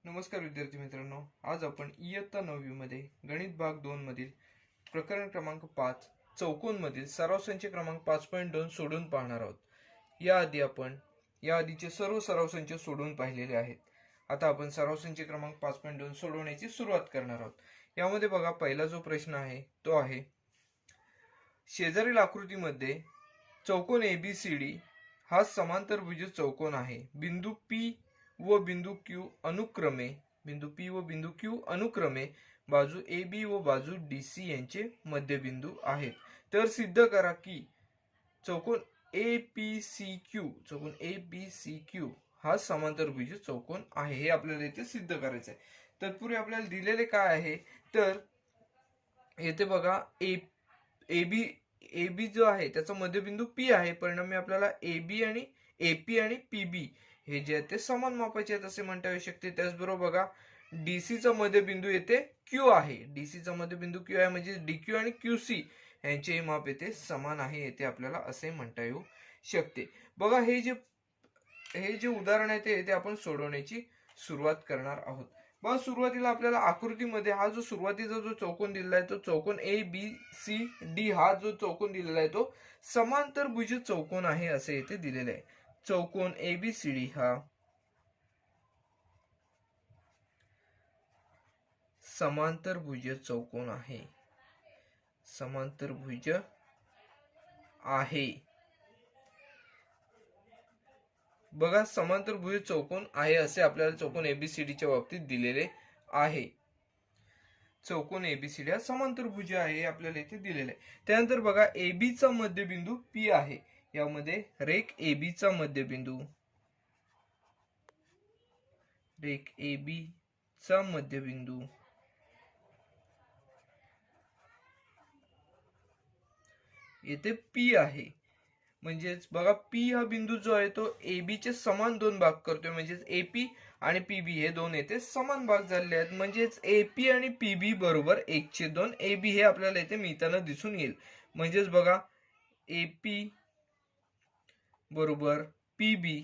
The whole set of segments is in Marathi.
नमस्कार विद्यार्थी मित्रांनो, आज आपण इयत्ता 9वी मध्ये गणित भाग 2 मधील प्रकरण क्रमांक 5 चौकोन मधील सराव संच क्रमांक 5.2 सोडून पाहणार आहोत. याआधीचे सर्व सराव संच सोडून पाहिलेले आहेत. आता आपण सराव संच क्रमांक 5.2 सोडवण्याची सुरुवात करणार आहोत. यामध्ये बघा, पहिला जो प्रश्न आहे तो आहे, शेजारील आकृतीमध्ये चौकोन एबीसीडी हा समांतरभुज चौकोन आहे. बिंदू P व बिंदू Q अनुक्रमे बाजू AB व बाजू DC यांचे मध्यबिंदू आहेत. तर सिद्ध करा की चौकोन ABCQ हा समांतरभुज चौकोन आहे. हे आपल्याला इथे सिद्ध करायचं आहे. तत्पूर्वी आपल्याला दिलेले काय आहे, तर येथे बघा AB जो आहे त्याचा मध्यबिंदू P आहे. परिणामी आपल्याला AB आणि AP आणि PB हे जे आहेत ते समान मापाचे आहेत असे म्हणता येऊ शकते. त्याचबरोबर बघा, DC चा मध्यबिंदू येथे Q आहे. DC चा मध्यबिंदू Q आहे, म्हणजे DQ आणि QC यांचे माप येथे समान आहे. येथे आपल्याला असे म्हणता येऊ शकते. बघा, हे जे उदाहरण आहे ते येथे आपण सोडवण्याची सुरुवात करणार आहोत. बघा, सुरुवातीला आपल्याला आकृतीमध्ये हा जो सुरुवातीचा जो चौकोन दिलेला आहे तो चौकोन ABCD हा जो चौकोन दिलेला आहे तो समांतरभुज चौकोन आहे असे येथे दिलेले आहे. चौकोन ABCD हा समांतरभुज चौकोन आहे. समांतरभुज आहे. बघा, समांतरभुज चौकोन आहे असे आपल्याला चौकोन ABCD च्या बाबतीत दिलेले आहे. चौकोन ABCD हा समांतरभुज आहे हे आपल्याला इथे दिलेले आहे. त्यानंतर बघा, AB चा मध्यबिंदू P आहे. यामध्ये रेख AB चा मध्यबिंदू येथे P आहे. म्हणजेच बघा, P हा बिंदू जो आहे तो AB चे समान दोन भाग करतोय. म्हणजेच AP आणि PB हे दोन येथे समान भाग झालेले आहेत. म्हणजेच AP आणि PB बरोबर 1/2 AB हे आपल्याला इथे मिळताना दिसून येईल. म्हणजेच बघा, AP बरोबर PB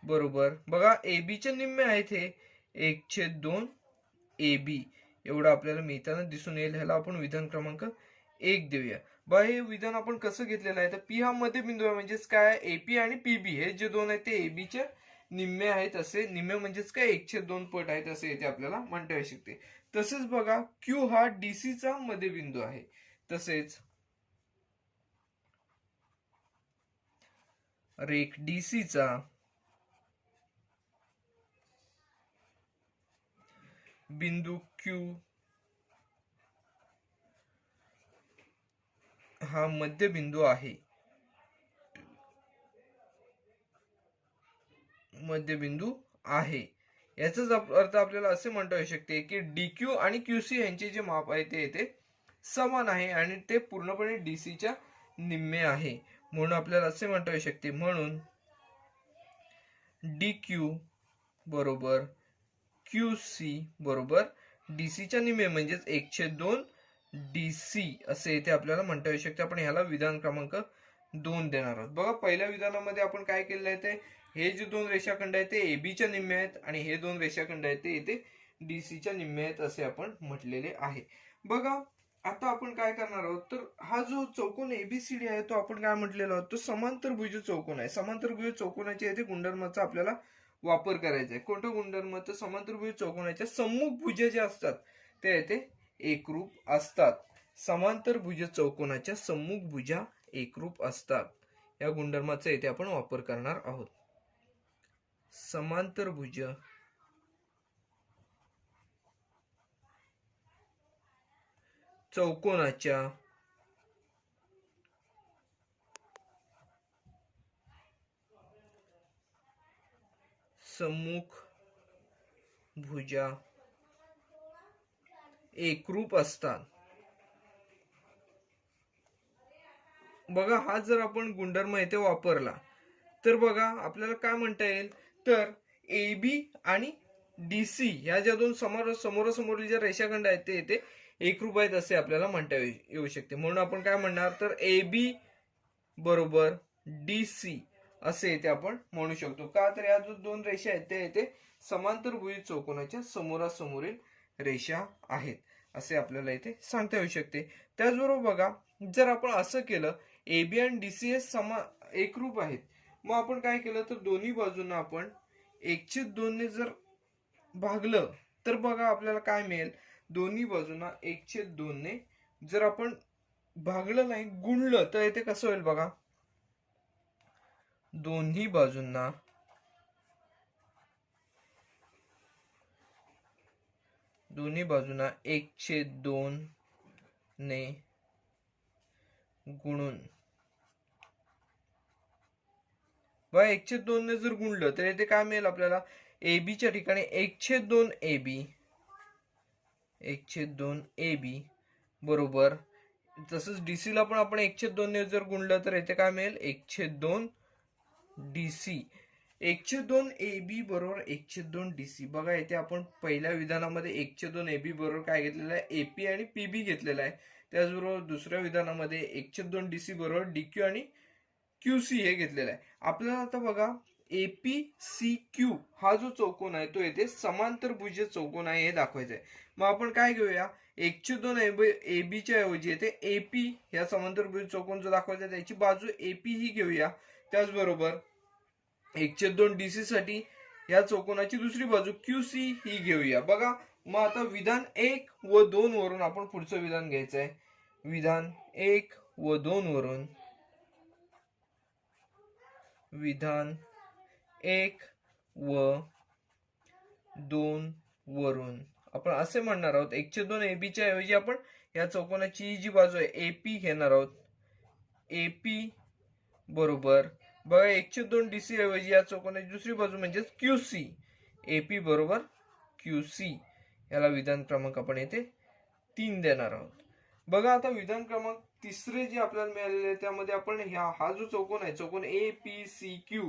बरोबर बघा, AB चे निम्मे आहेत हे 1/2 AB एवढं आपल्याला मिळताना दिसून येईल. ह्याला आपण विधान क्रमांक 1 देऊया. बघा, हे विधान आपण कसं घेतलेलं आहे, तर P हा मध्यबिंदू आहे. म्हणजेच काय, AP आणि PB हे जे दोन आहेत ते AB चे निम्मे आहेत. असे निम्मे म्हणजेच काय, 1/2 पट आहेत असे येथे आपल्याला म्हणता येऊ शकते. तसेच बघा, Q हा DC चा मध्यबिंदू आहे. तसेच रेख DC चा बिंदू Q हा मध्यबिंदू आहे. याचाच अर्थ आपल्याला असे म्हणता येऊ शकते की DQ आणि QC यांचे जे माप आहे ते येथे समान आहे आणि ते पूर्णपणे DC च्या निम्मे आहे. म्हणून आपल्याला असे म्हणता येऊ शकते, म्हणून DQ बरोबर QC बरोबर DC च्या निम्मे, म्हणजेच 1/2 DC असे इथे आपल्याला म्हणता येऊ शकते. आपण ह्याला विधान क्रमांक 2 देणार आहोत. बघा, पहिल्या विधानामध्ये आपण काय केलेलं आहे, ते हे जे दोन रेषाखंड आहेत ते AB च्या निम्मे आहेत आणि हे दोन रेषाखंड आहेत ते इथे DC च्या निम्मे आहेत असे आपण म्हटलेले आहे. बघा, आता आपण काय करणार आहोत, तर हा जो चौकोन ABCD आहे तो आपण काय म्हटलेला आहोत, तो समांतरभुज चौकोन आहे. समांतरभुज चौकोनाच्या इथे गुणधर्माचा आपल्याला वापर करायचा आहे. कोणतं गुणधर्म, तर समांतरभुज चौकोनाच्या सम्मुख भुज जे असतात ते येथे एकरूप असतात. समांतरभुज चौकोनाच्या सम्मुख भुजा एकरूप असतात. या गुणधर्माचा येथे आपण वापर करणार आहोत. समांतरभुज चौकोनाच्या सम्मुख भुजा एकरूप असतात. बघा, हा जर आपण गुणधर्म इथे वापरला तर बघा आपल्याला काय म्हणता येईल, तर AB आणि DC ह्या ज्या दोन समोरासमोरील ज्या रेषाखंड आहेत ते इथे एकरूप आहेत असे आपल्याला म्हणता येऊ शकते. म्हणून आपण काय म्हणणार, तर AB बरोबर DC असे इथे आपण म्हणू शकतो. का तर या जो दोन रेषा आहेत त्या इथे समांतरभुज चौकोनाच्या समोरासमोरील रेषा आहेत असे आपल्याला इथे सांगता येऊ शकते. त्याचबरोबर बघा, जर आपण असं केलं AB आणि DC हे एकरूप आहेत, मग आपण काय केलं तर दोन्ही बाजूंना आपण 1/2 ने जर भागलं तर बघा आपल्याला काय मिळेल. दोन्ही बाजूंना 1/2 ने जर आपण भागलं नाही गुणलं तर इथे कसं होईल बघा. दोन्ही बाजूंना दोन्ही बाजूंना 1/2 ने गुणून बघा 1/2 ने जर गुणलं तर इथे काय मिळेल आपल्याला. AB च्या ठिकाणी 1/2 AB 1/2 AB बरोबर. तसंच DC ला पण आपण 1/2 ने जर गुणलं तर इथे काय मिळेल 1/2 DC. 1/2 AB बरोबर 1/2 DC. बघा इथे आपण पहिल्या विधानामध्ये 1/2 AB बरोबर काय घेतलेलं आहे AP आणि PB घेतलेला आहे. त्याचबरोबर दुसऱ्या विधानामध्ये 1/2 DC बरोबर DQ आणि QC हे घेतलेलं आहे. आपल्याला आता बघा APCQ हा जो चौकोन आहे तो येथे समांतरभुज चौकोन आहे हे दाखवायचं आहे. मग आपण काय घेऊया 1/2 AB च्या ऐवजी येथे AP या समांतरभुज चौकोन जो दाखवायचा आहे त्याची बाजू AP ही घेऊया. त्याचबरोबर 1/2 DC साठी या चौकोनाची दुसरी बाजू QC ही घेऊया. बघा मग आता विधान 1 व 2 वरून आपण पुढचं विधान घ्यायचं आहे. विधान 1 व 2 वरून विधान 1 व 2 वरून आपण असे म्हणणार आहोत 1/2 AB च्या ऐवजी आपण या चौकोनाची जी बाजू आहे AP घेणार आहोत. AP बरोबर बघा 1/2 DC ऐवजी या चौकोनाची दुसरी बाजू म्हणजे QC. AP बरोबर QC. याला विधान क्रमांक आपण येथे 3 देणार आहोत. बघा आता विधान क्रमांक तिसरे जे आपल्याला मिळालेले आहे त्यामध्ये आपण हा जो चौकोन आहे चौकोन APCQ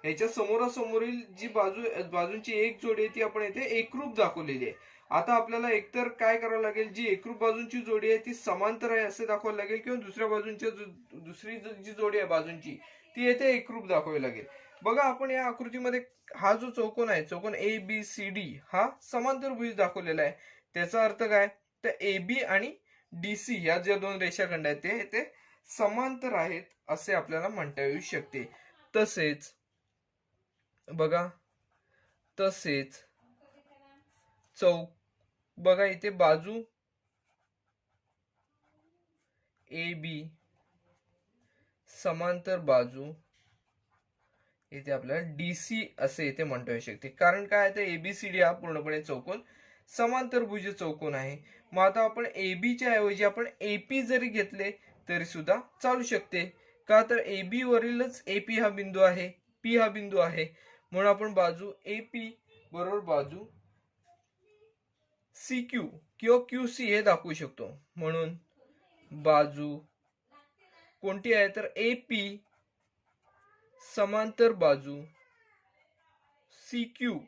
याच्या समोरासमोरील जी बाजूंची एक जोडी आहे ती आपण येथे एकरूप दाखवलेली आहे. आता आपल्याला एकतर काय करावं लागेल, जी एकरूप बाजूंची जोडी आहे ती समांतर आहे असे दाखवावं लागेल किंवा दुसऱ्या बाजूंच्या दुसरी जी जोडी आहे बाजूंची ती येथे एकरूप दाखवावी लागेल. बघा आपण या आकृतीमध्ये हा जो चौकोन आहे चौकोन ABCD हा समांतरभुज दाखवलेला आहे. त्याचा अर्थ काय तर AB आणि DC या ज्या दोन रेषाखंड आहेत ते समांतर आहेत असे आपल्याला म्हणता येऊ शकते. तसेच बघा बघा इथे बाजू AB समांतर बाजू इथे आपल्याला DC असे इथे म्हणता येऊ शकते. कारण काय आहे तर ABCD हा पूर्णपणे चौकोन समांतरभुज चौकोन आहे. मग आता आपण AB च्या ऐवजी आपण AP जरी घेतले तरी सुद्धा चालू शकते. का तर AB वरीलच AP हा बिंदू आहे, P हा बिंदू आहे, म्हणून आपण बाजू AP बरोबर बाजू CQ किंवा QC हे दाखवू शकतो. म्हणून बाजू कोणती आहे तर AP समांतर बाजू CQ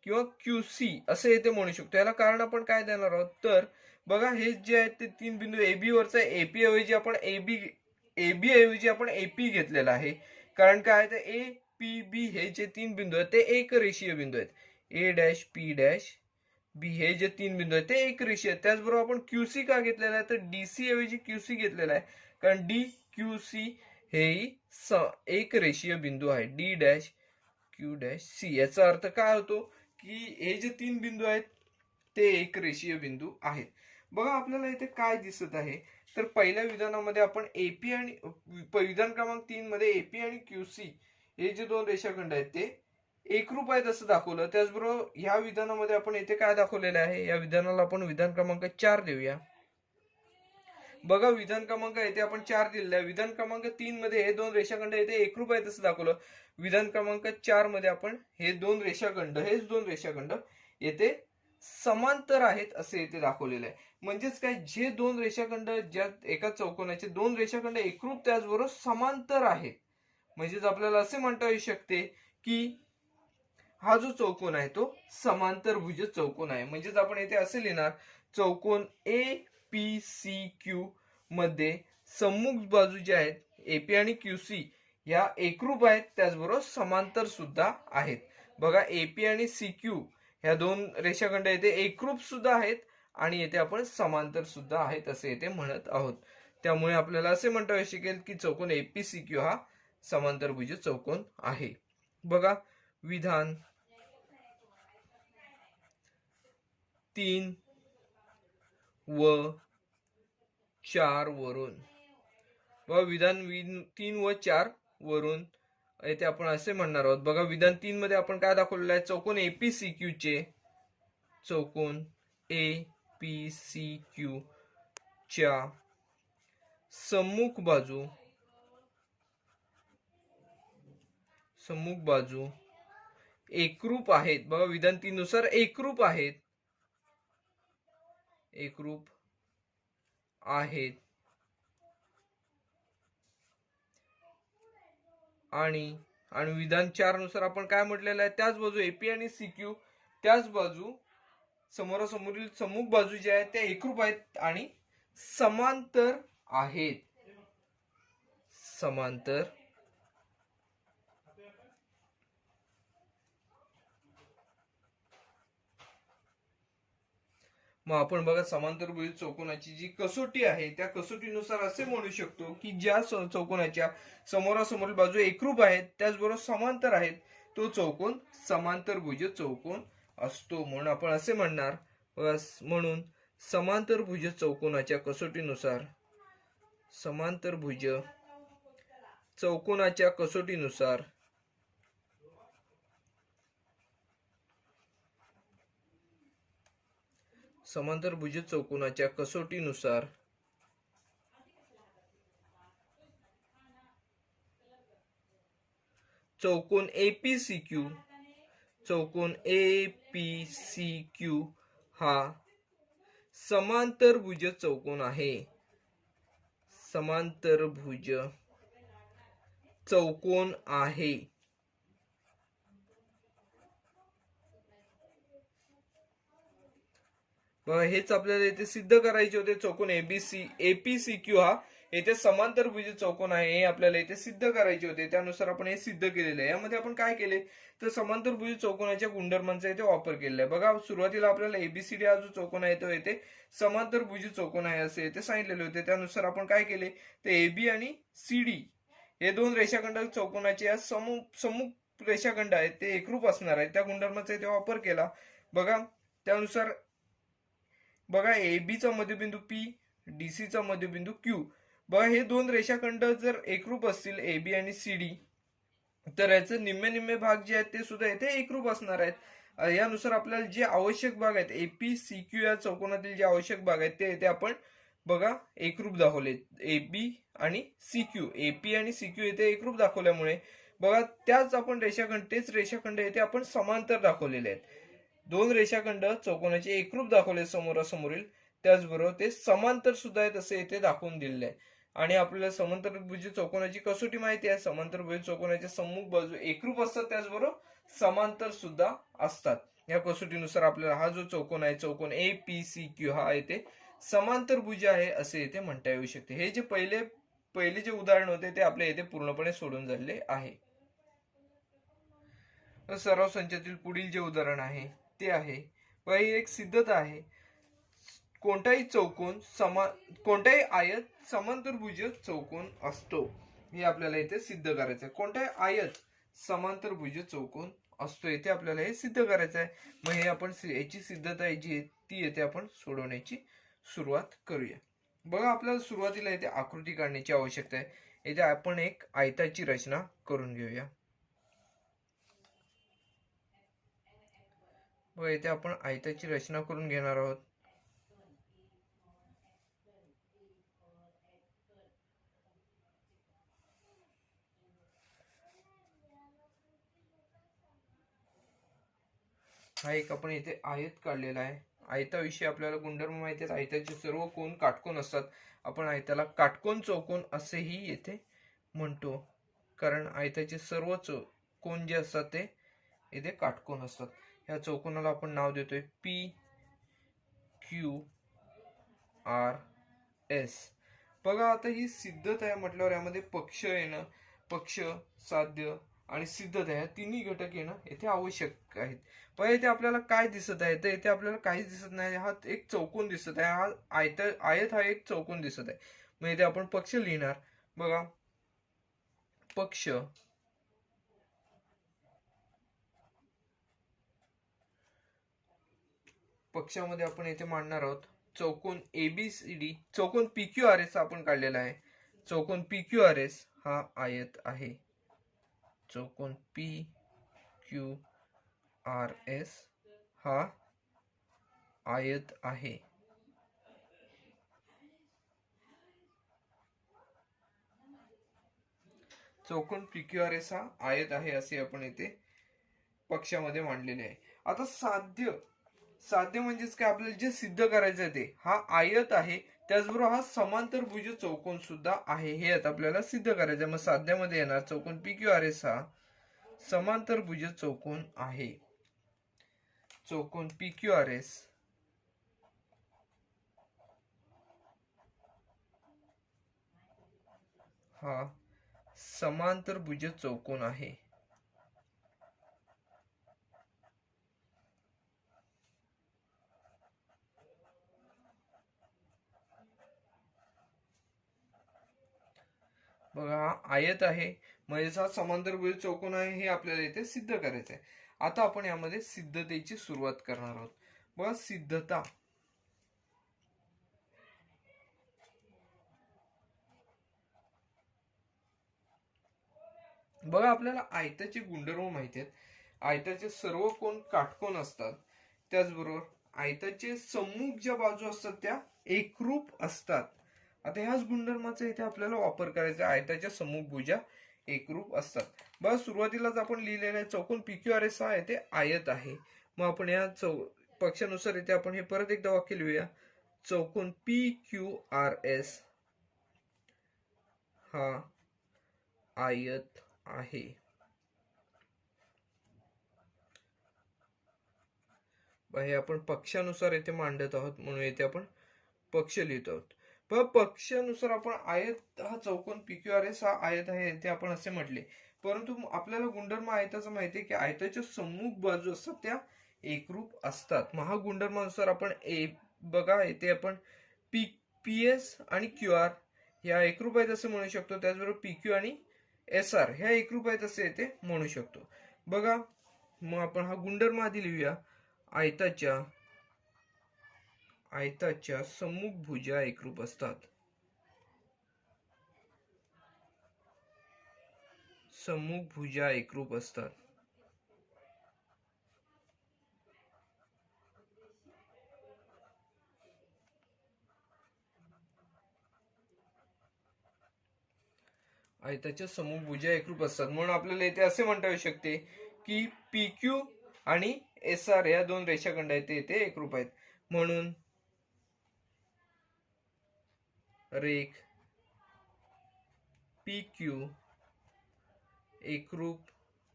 किंवा QC असे इथे म्हणू शकतो. याला कारण आपण काय देणार आहोत तर बघा हे जे आहेत ते तीन बिंदू AB वरचा AP ऐवजी आपण AB ऐवजी आपण AP घेतलेला आहे. कारण काय आहे तर APB हे जे तीन बिंदू आहेत ते एक रेषीय बिंदू आहेत. A', P', B हे जे तीन बिंदू आहेत ते एक रेषीय आहेत. त्याचबरोबर आपण QC का घेतलेला आहे तर DC ऐवजी QC घेतलेला आहे. कारण DQC हे एक रेषीय बिंदू आहे. D', Q', C याचा अर्थ काय होतो की हे जे तीन बिंदू आहेत ते एक रेषीय बिंदू आहेत. बघा आपल्याला इथे काय दिसत आहे तर पहिल्या विधानामध्ये आपण AP आणि विधान क्रमांक 3 मध्ये AP आणि QC हे जे दोन रेषाखंड आहेत ते एकरूप आहेत असं दाखवलं. त्याचबरोबर ह्या विधानामध्ये आपण इथे काय दाखवलेलं आहे, या विधानाला आपण विधान क्रमांक 4 देऊया. बघा विधान क्रमांक येथे आपण 4 दिलेला आहे. विधान क्रमांक 3 मध्ये हे दोन रेषाखंड येथे एकरूप आहेत असं दाखवलं. विधान क्रमांक 4 मध्ये आपण हेच दोन रेषाखंड येथे समांतर आहेत असे येथे दाखवलेलं आहे. म्हणजेच काय, जे दोन रेषाखंड ज्या एका चौकोनाचे दोन रेषाखंड एकरूप त्याचबरोबर समांतर आहेत, म्हणजेच आपल्याला असे म्हणता येऊ शकते की हा जो चौकोन आहे तो समांतरभुज चौकोन आहे. म्हणजेच आपण येथे असे लिहिणार चौकोन APCQ मध्ये सम्मुख बाजू ज्या आहेत AP आणि QC या एकरूप आहेत, त्याचबरोबर समांतर सुद्धा आहेत. बघा एपी आणि सीक्यू ह्या दोन रेषाखंड येथे एकरूप सुद्धा आहेत आणि येथे आपण समांतर सुद्धा आहेत असे येथे म्हणत आहोत. त्यामुळे आपल्याला असे म्हणता येऊ शकेल की चौकोन एपीसीक्यू हा समांतरभुज चौकोन आहे. बघा विधान 3 व 4 वरून, बघा विधान 3 व 4 वरून येथे आपण असे म्हणणार आहोत. बघा विधान 3 मध्ये आपण काय दाखवलेलं आहे, चौकोन एपीसीक्यू चे चौकोन एपीसीक्यू च्या सम्मुख बाजू एकरूप आहेत. बघा विधान 3 नुसार एकरूप आहेत, आणि विधान 4 नुसार आपण काय म्हटलेलं आहे, त्याच बाजू एपी आणि सीक्यू त्याच बाजू समोरासमोरील सम्मुख बाजू ज्या आहेत त्या एकरूप आहेत आणि समांतर आहेत. मग आपण बघा समांतरभुज चौकोनाची जी कसोटी आहे त्या कसोटीनुसार असे म्हणू शकतो की ज्या चौकोनाच्या समोरासमोरील बाजू एकरूप आहेत त्याचबरोबर समांतर आहेत तो चौकोन समांतरभुज चौकोन असतो. म्हणून आपण असे म्हणणार, म्हणून समांतरभुज चौकोनाच्या कसोटीनुसार समांतरभुज चौकोनाच्या कसोटीनुसार समांतरभुज चौकोनाच्या कसोटीनुसार चौकोन एपीसीक्यू हा समांतरभुज चौकोन आहे. समांतरभुज चौकोन आहे. हेच आपल्याला इथे सिद्ध करायचे होते. चौकोन एपीसीक्यू हा येथे समांतरभुज चौकोन आहे हे आपल्याला इथे सिद्ध करायचे होते. त्यानुसार आपण हे सिद्ध केलेले आहे. यामध्ये आपण काय केले तर समांतरभुज चौकोनाच्या गुणधर्मांचा इथे वापर केलेला आहे. बघा सुरुवातीला आपल्याला एबीसीडी हा जो चौकोन आहे तो येथे समांतरभुज चौकोन आहे असे येथे सांगितलेले होते. त्यानुसार आपण काय केले तर एबी आणि सीडी हे दोन रेषाखंड चौकोनाचे या सम्मुख रेषाखंड आहेत ते एकरूप असणार आहेत त्या गुणधर्माचा इथे वापर केला. बघा त्यानुसार बघा एबी चा मध्यबिंदू पी, डीसी चा मध्यबिंदू क्यू, बघा हे दोन रेषाखंड जर एकरूप असतील एबी आणि सीडी तर याचे निम्मे भाग जे आहेत ते सुद्धा येथे एकरूप असणार आहेत. यानुसार आपल्याला जे आवश्यक भाग आहेत एपी सीक्यू या चौकोनातील जे आवश्यक भाग आहेत ते येथे आपण बघा एकरूप दाखवले. एबी आणि सीक्यू, एपी आणि सीक्यू येथे एकरूप दाखवल्यामुळे बघा तेच रेषाखंड येथे आपण समांतर दाखवलेले आहेत. दोन रेषाखंड चौकोनाचे एकरूप दाखवले समोरासमोरील, त्याचबरोबर ते समांतर सुद्धा आहेत असे येथे दाखवून दिलेले आहे. आणि आपल्याला समांतरभुज चौकोनाची कसोटी माहिती आहे. समांतरभुज चौकोनाच्या सम्मुख बाजू एकरूप असतात त्याचबरोबर समांतर सुद्धा असतात. या कसोटीनुसार आपल्याला हा जो चौकोन आहे चौकोन एपीसीक्यू हा येथे समांतरभुज आहे असे येथे म्हणता येऊ शकते. हे जे पहिले जे उदाहरण होते ते आपल्या येथे पूर्णपणे सोडून झालेले आहे. सराव संचातील पुढील जे उदाहरण आहे ते आहे, ही एक सिद्धता आहे, कोणताही आयत समांतरभुज चौकोन असतो. हे आपल्याला इथे सिद्ध करायचं आहे. कोणताही आयत समांतरभुज चौकोन असतो इथे आपल्याला हे सिद्ध करायचं आहे. मग हे आपण याची सिद्धता जी ती येथे आपण सोडवण्याची सुरुवात करूया. बघा आपल्याला सुरुवातीला इथे आकृती काढण्याची आवश्यकता आहे. इथे आपण एक आयताची रचना करून घेऊया. बघा इथे आपण आयताची रचना करून घेणार आहोत. हा एक आपण इथे आयत काढलेला आहे. आयताविषयी आपल्याला गुणधर्म माहिती आहेत. आयताचे सर्व कोन काटकोन असतात. आपण आयताला काटकोन चौकोन असेही येथे म्हणतो, कारण आयताचे सर्व कोन जे असतात ते इथे काटकोन असतात. या चौकोनाला आपण नाव देतोय पी क्यू आर एस. बघा आता ही सिद्धता आहे म्हटल्यावर यामध्ये पक्ष येणं पक्ष, साध्य आणि सिद्धता ह्या तिन्ही घटक येणं येथे आवश्यक आहेत. पण इथे आपल्याला काय दिसत आहे, तर इथे आपल्याला काहीच दिसत नाही. हा एक चौकोन दिसत आहे, हा आयत हा एक चौकोन दिसत आहे. मग इथे आपण पक्ष लिहिणार. बघा, पक्ष पक्षामध्ये आपण येथे मांडणार आहोत चौकोन एबीसीडी. चौकोन PQRS आपण काढलेला आहे. चौकोन PQRS हा आयत आहे. चौकोन PQRS हा आयत आहे. चौकोन PQRS हा आयत आहे असे आपण येथे पक्षामध्ये मांडलेले आहे. आता साध्य म्हणजेच काय, आपल्याला जे सिद्ध करायचं आहे ते, हा आयत आहे त्याचबरोबर हा समांतरभुज चौकोन सुद्धा आहे, हे आता आपल्याला सिद्ध करायचं आहे. मग साध्यामध्ये येणार चौकोन PQRS हा समांतरभुज चौकोन आहे. चौकोन PQRS हा समांतरभुज चौकोन आहे. बघा, हा आयत आहे म्हणजे हा समांतरभुज चौकोन आहे, हे आपल्याला इथे सिद्ध करायचं आहे. आता आपण यामध्ये सिद्धतेची सुरुवात करणार आहोत. बघा, सिद्धता बघा, आपल्याला आयताचे गुणधर्म माहिती आहेत. आयताचे सर्व कोण काटकोन असतात, त्याचबरोबर आयताचे सम्मुख ज्या बाजू असतात त्या एकरूप असतात. आता ह्याच गुणधर्माचा इथे आपल्याला वापर करायचा आहे. आयताच्या सम्मुख भुजा एकरूप असतात. बघा, सुरुवातीलाच आपण लिहिलेलं आहे चौकोन PQRS हा येथे आयत आहे. मग आपण या पक्षानुसार इथे आपण हे परत एकदा वाक्य लिहूया. चौकोन PQRS हा आयत आहे. हे आपण पक्षानुसार येथे मांडत आहोत म्हणून येथे आपण पक्ष लिहित आहोत. पक्षानुसार आपण आयत हा चौकोन PQRS हा आयत आहे ते आपण असे म्हटले, परंतु आपल्याला गुणधर्म आयताचा माहिती आहे की आयताच्या सम्मुख बाजू असतात त्या एकरूप असतात. मग हा गुणधर्मानुसार आपण बघा, येथे आपण PS आणि QR ह्या एकरूप आहेत असे म्हणू शकतो. त्याचबरोबर PQ आणि SR ह्या एकरूप आहेत असे येथे म्हणू शकतो. बघा, मग आपण हा गुणधर्म आधी लिहूया. आयताच्या सम्मुख भुजा एकरूप असतात. सम्मुख भुजा एकरूप असतात. आयताच्या सम्मुख भुजा एकरूप असतात म्हणून आपल्याला इथे असे म्हणता येऊ शकते की PQ आणि SR या दोन रेषाखंड आहेत ते इथे एकरूप आहेत. म्हणून रेख PQ एकरूप,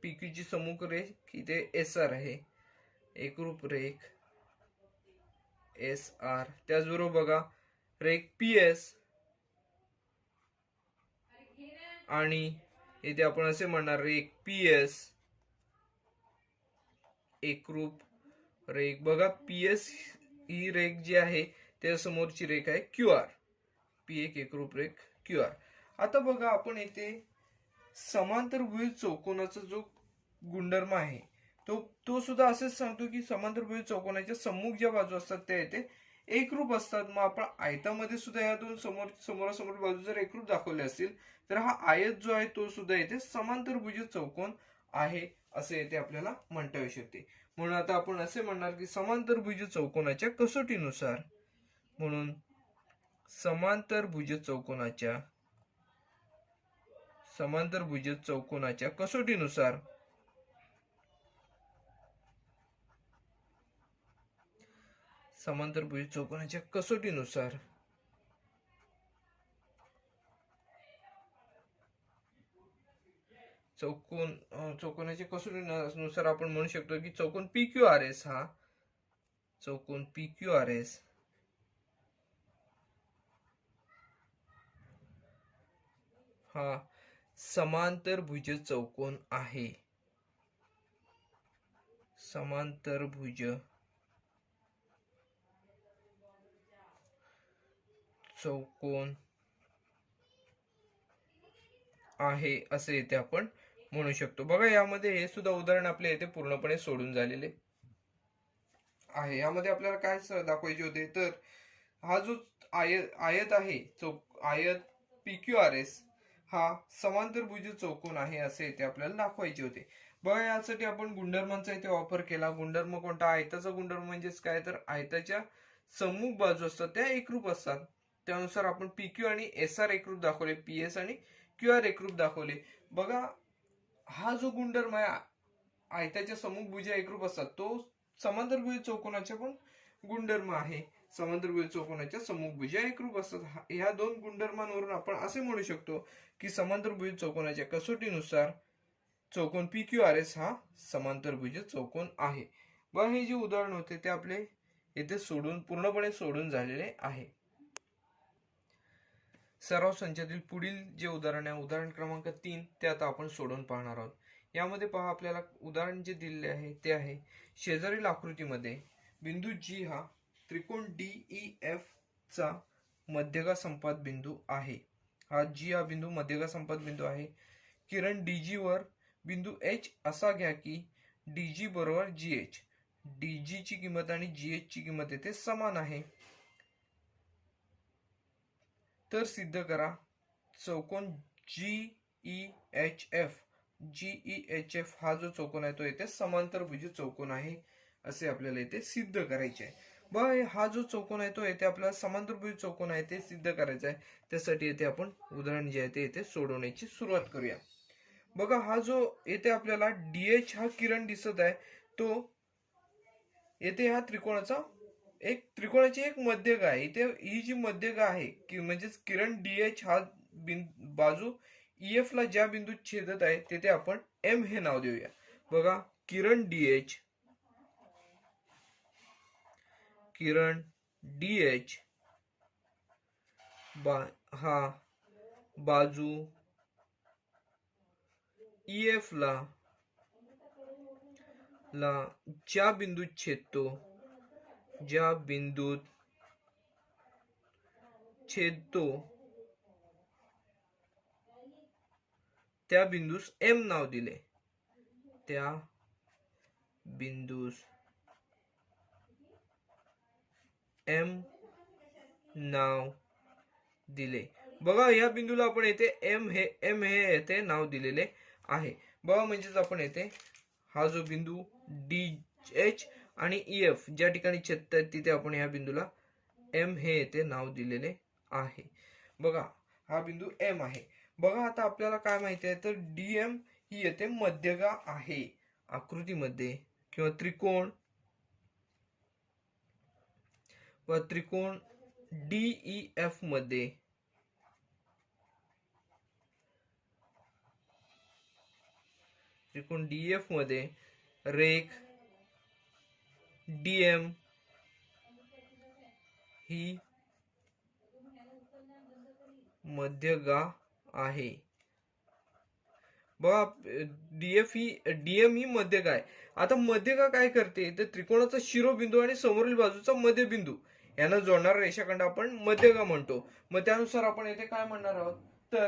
PQ ची सम्मुख रेख इथे SR आहे, एकरूप रेख SR. त्याचबरोबर बघा, रेख PS आणि इथे आपण असे म्हणणार रेख PS एकरूप रेख. बघा, PS ही रेख जी आहे त्या समोरची रेख आहे QR. P1 एकरूप रेख QR. आता बघा, आपण येथे समांतरभुज चौकोनाचा जो गुणधर्म आहे तो सुद्धा असेच सांगतो की समांतरभुज चौकोनाच्या सम्मुख ज्या बाजू असतात त्या येथे एकरूप असतात. मग आपण आयतामध्ये सुद्धा या दोन समोरासमोर बाजू जर एकरूप दाखवल्या असतील तर हा आयत जो आहे तो सुद्धा येथे समांतरभुज चौकोन आहे असे येथे आपल्याला म्हणता येऊ शकते. म्हणून आता आपण असे म्हणणार की समांतरभुज चौकोनाच्या कसोटीनुसार, म्हणून समांतरभुज चौकोनाच्या कसोटीनुसार चौकोनाच्या कसोटीनुसार आपण म्हणू शकतो की चौकोन PQRS हा समांतरभुज चौकोन आहे. समांतरभुज चौकोन आहे असे इथे आपण म्हणू शकतो. बघा यामध्ये हे सुद्धा उदाहरण आपले इथे पूर्णपणे सोडून झालेले आहे. यामध्ये आपल्याला काय दाखवायचे होते तर हा जो आयत आहे आयत PQRS हा समांतरभुज चौकोन आहे असे इथे आपल्याला दाखवायचे होते. बघा यासाठी आपण गुणधर्मांचा इथे वापर केला. गुणधर्म कोणता? आयताचा गुणधर्म म्हणजेच काय तर आयताच्या सम्मुख बाजू असतात त्या एकरूप असतात. त्यानुसार आपण PQ आणि SR एकरूप दाखवले, PS आणि QR एकरूप दाखवले. बघा हा जो गुणधर्म आहे आयताच्या सम्मुख भुजा एकरूप असतात तो समांतरभुज चौकोनाचा पण गुणधर्म आहे. समांतरभुज चौकोनाच्या सम्मुख भुजा एकरूप असतात. ह्या दोन गुणधर्मांवरून आपण असे म्हणू शकतो की समांतरभुज चौकोनाच्या कसोटीनुसार चौकोन PQRS हा समांतरभुज चौकोन आहे. बघा हे जे उदाहरण होते ते आपले येथे पूर्णपणे सोडून झालेले आहे. सराव संचातील पुढील जे उदाहरण आहे उदाहरण क्रमांक 3 ते आता आपण सोडून पाहणार आहोत. यामध्ये पहा आपल्याला उदाहरण जे दिलेले आहे ते आहे शेजारील आकृतीमध्ये बिंदू G हा त्रिकोण DEF चा मध्यगा संपात बिंदू आहे. हा G हा बिंदू मध्यगा संपात बिंदू आहे. किरण DG वर बिंदू H असा घ्या की DG बरोबर GH. DG ची किंमत आणि GH ची किंमत येथे समान आहे. तर सिद्ध करा चौकोन GEHF हा जो चौकोन आहे तो येथे समांतरभुज चौकोन आहे असे आपल्याला इथे सिद्ध करायचे आहे. बघा हा जो चौकोन आहे तो येथे आपल्याला समांतरभुज चौकोन आहे ते सिद्ध करायचा आहे. त्यासाठी येथे आपण उदाहरण जे आहे ते येथे सोडवण्याची सुरुवात करूया. बघा हा जो येथे आपल्याला DH हा किरण दिसत आहे तो येथे ह्या त्रिकोणाची एक मध्यगा आहे. इथे ही जी मध्यगा आहे की म्हणजेच किरण DH हा बाजू EF ला ज्या बिंदूत छेदत आहे तेथे आपण M हे नाव देऊया. बघा किरण DH हा बाजू EF ला ज्या बिंदूत छेदतो त्या बिंदूस M नाव दिले. त्या बिंदूस M नाव दिले. बघा या बिंदूला आपण येथे M हे येथे नाव दिलेले आहे. बघा म्हणजेच आपण येथे हा जो बिंदू DH आणि EF ज्या ठिकाणी छेदतात तिथे आपण या बिंदूला M हे येथे नाव दिलेले आहे. बघा हा बिंदू M आहे. बघा आता आपल्याला काय माहिती आहे तर DM ही येथे मध्यगा आहे आकृतीमध्ये किंवा त्रिकोण DEF मध्ये रेख DM ही मध्यगा आहे. बघा DM ही मध्यगा आहे. आता मध्यगा काय करते तर त्रिकोणाचा शिरोबिंदू आणि समोरील बाजूचा मध्यबिंदू यांना जोडणारा रेषाखंड आपण मध्यगा म्हणतो. मग त्यानुसार आपण येथे काय म्हणणार आहोत तर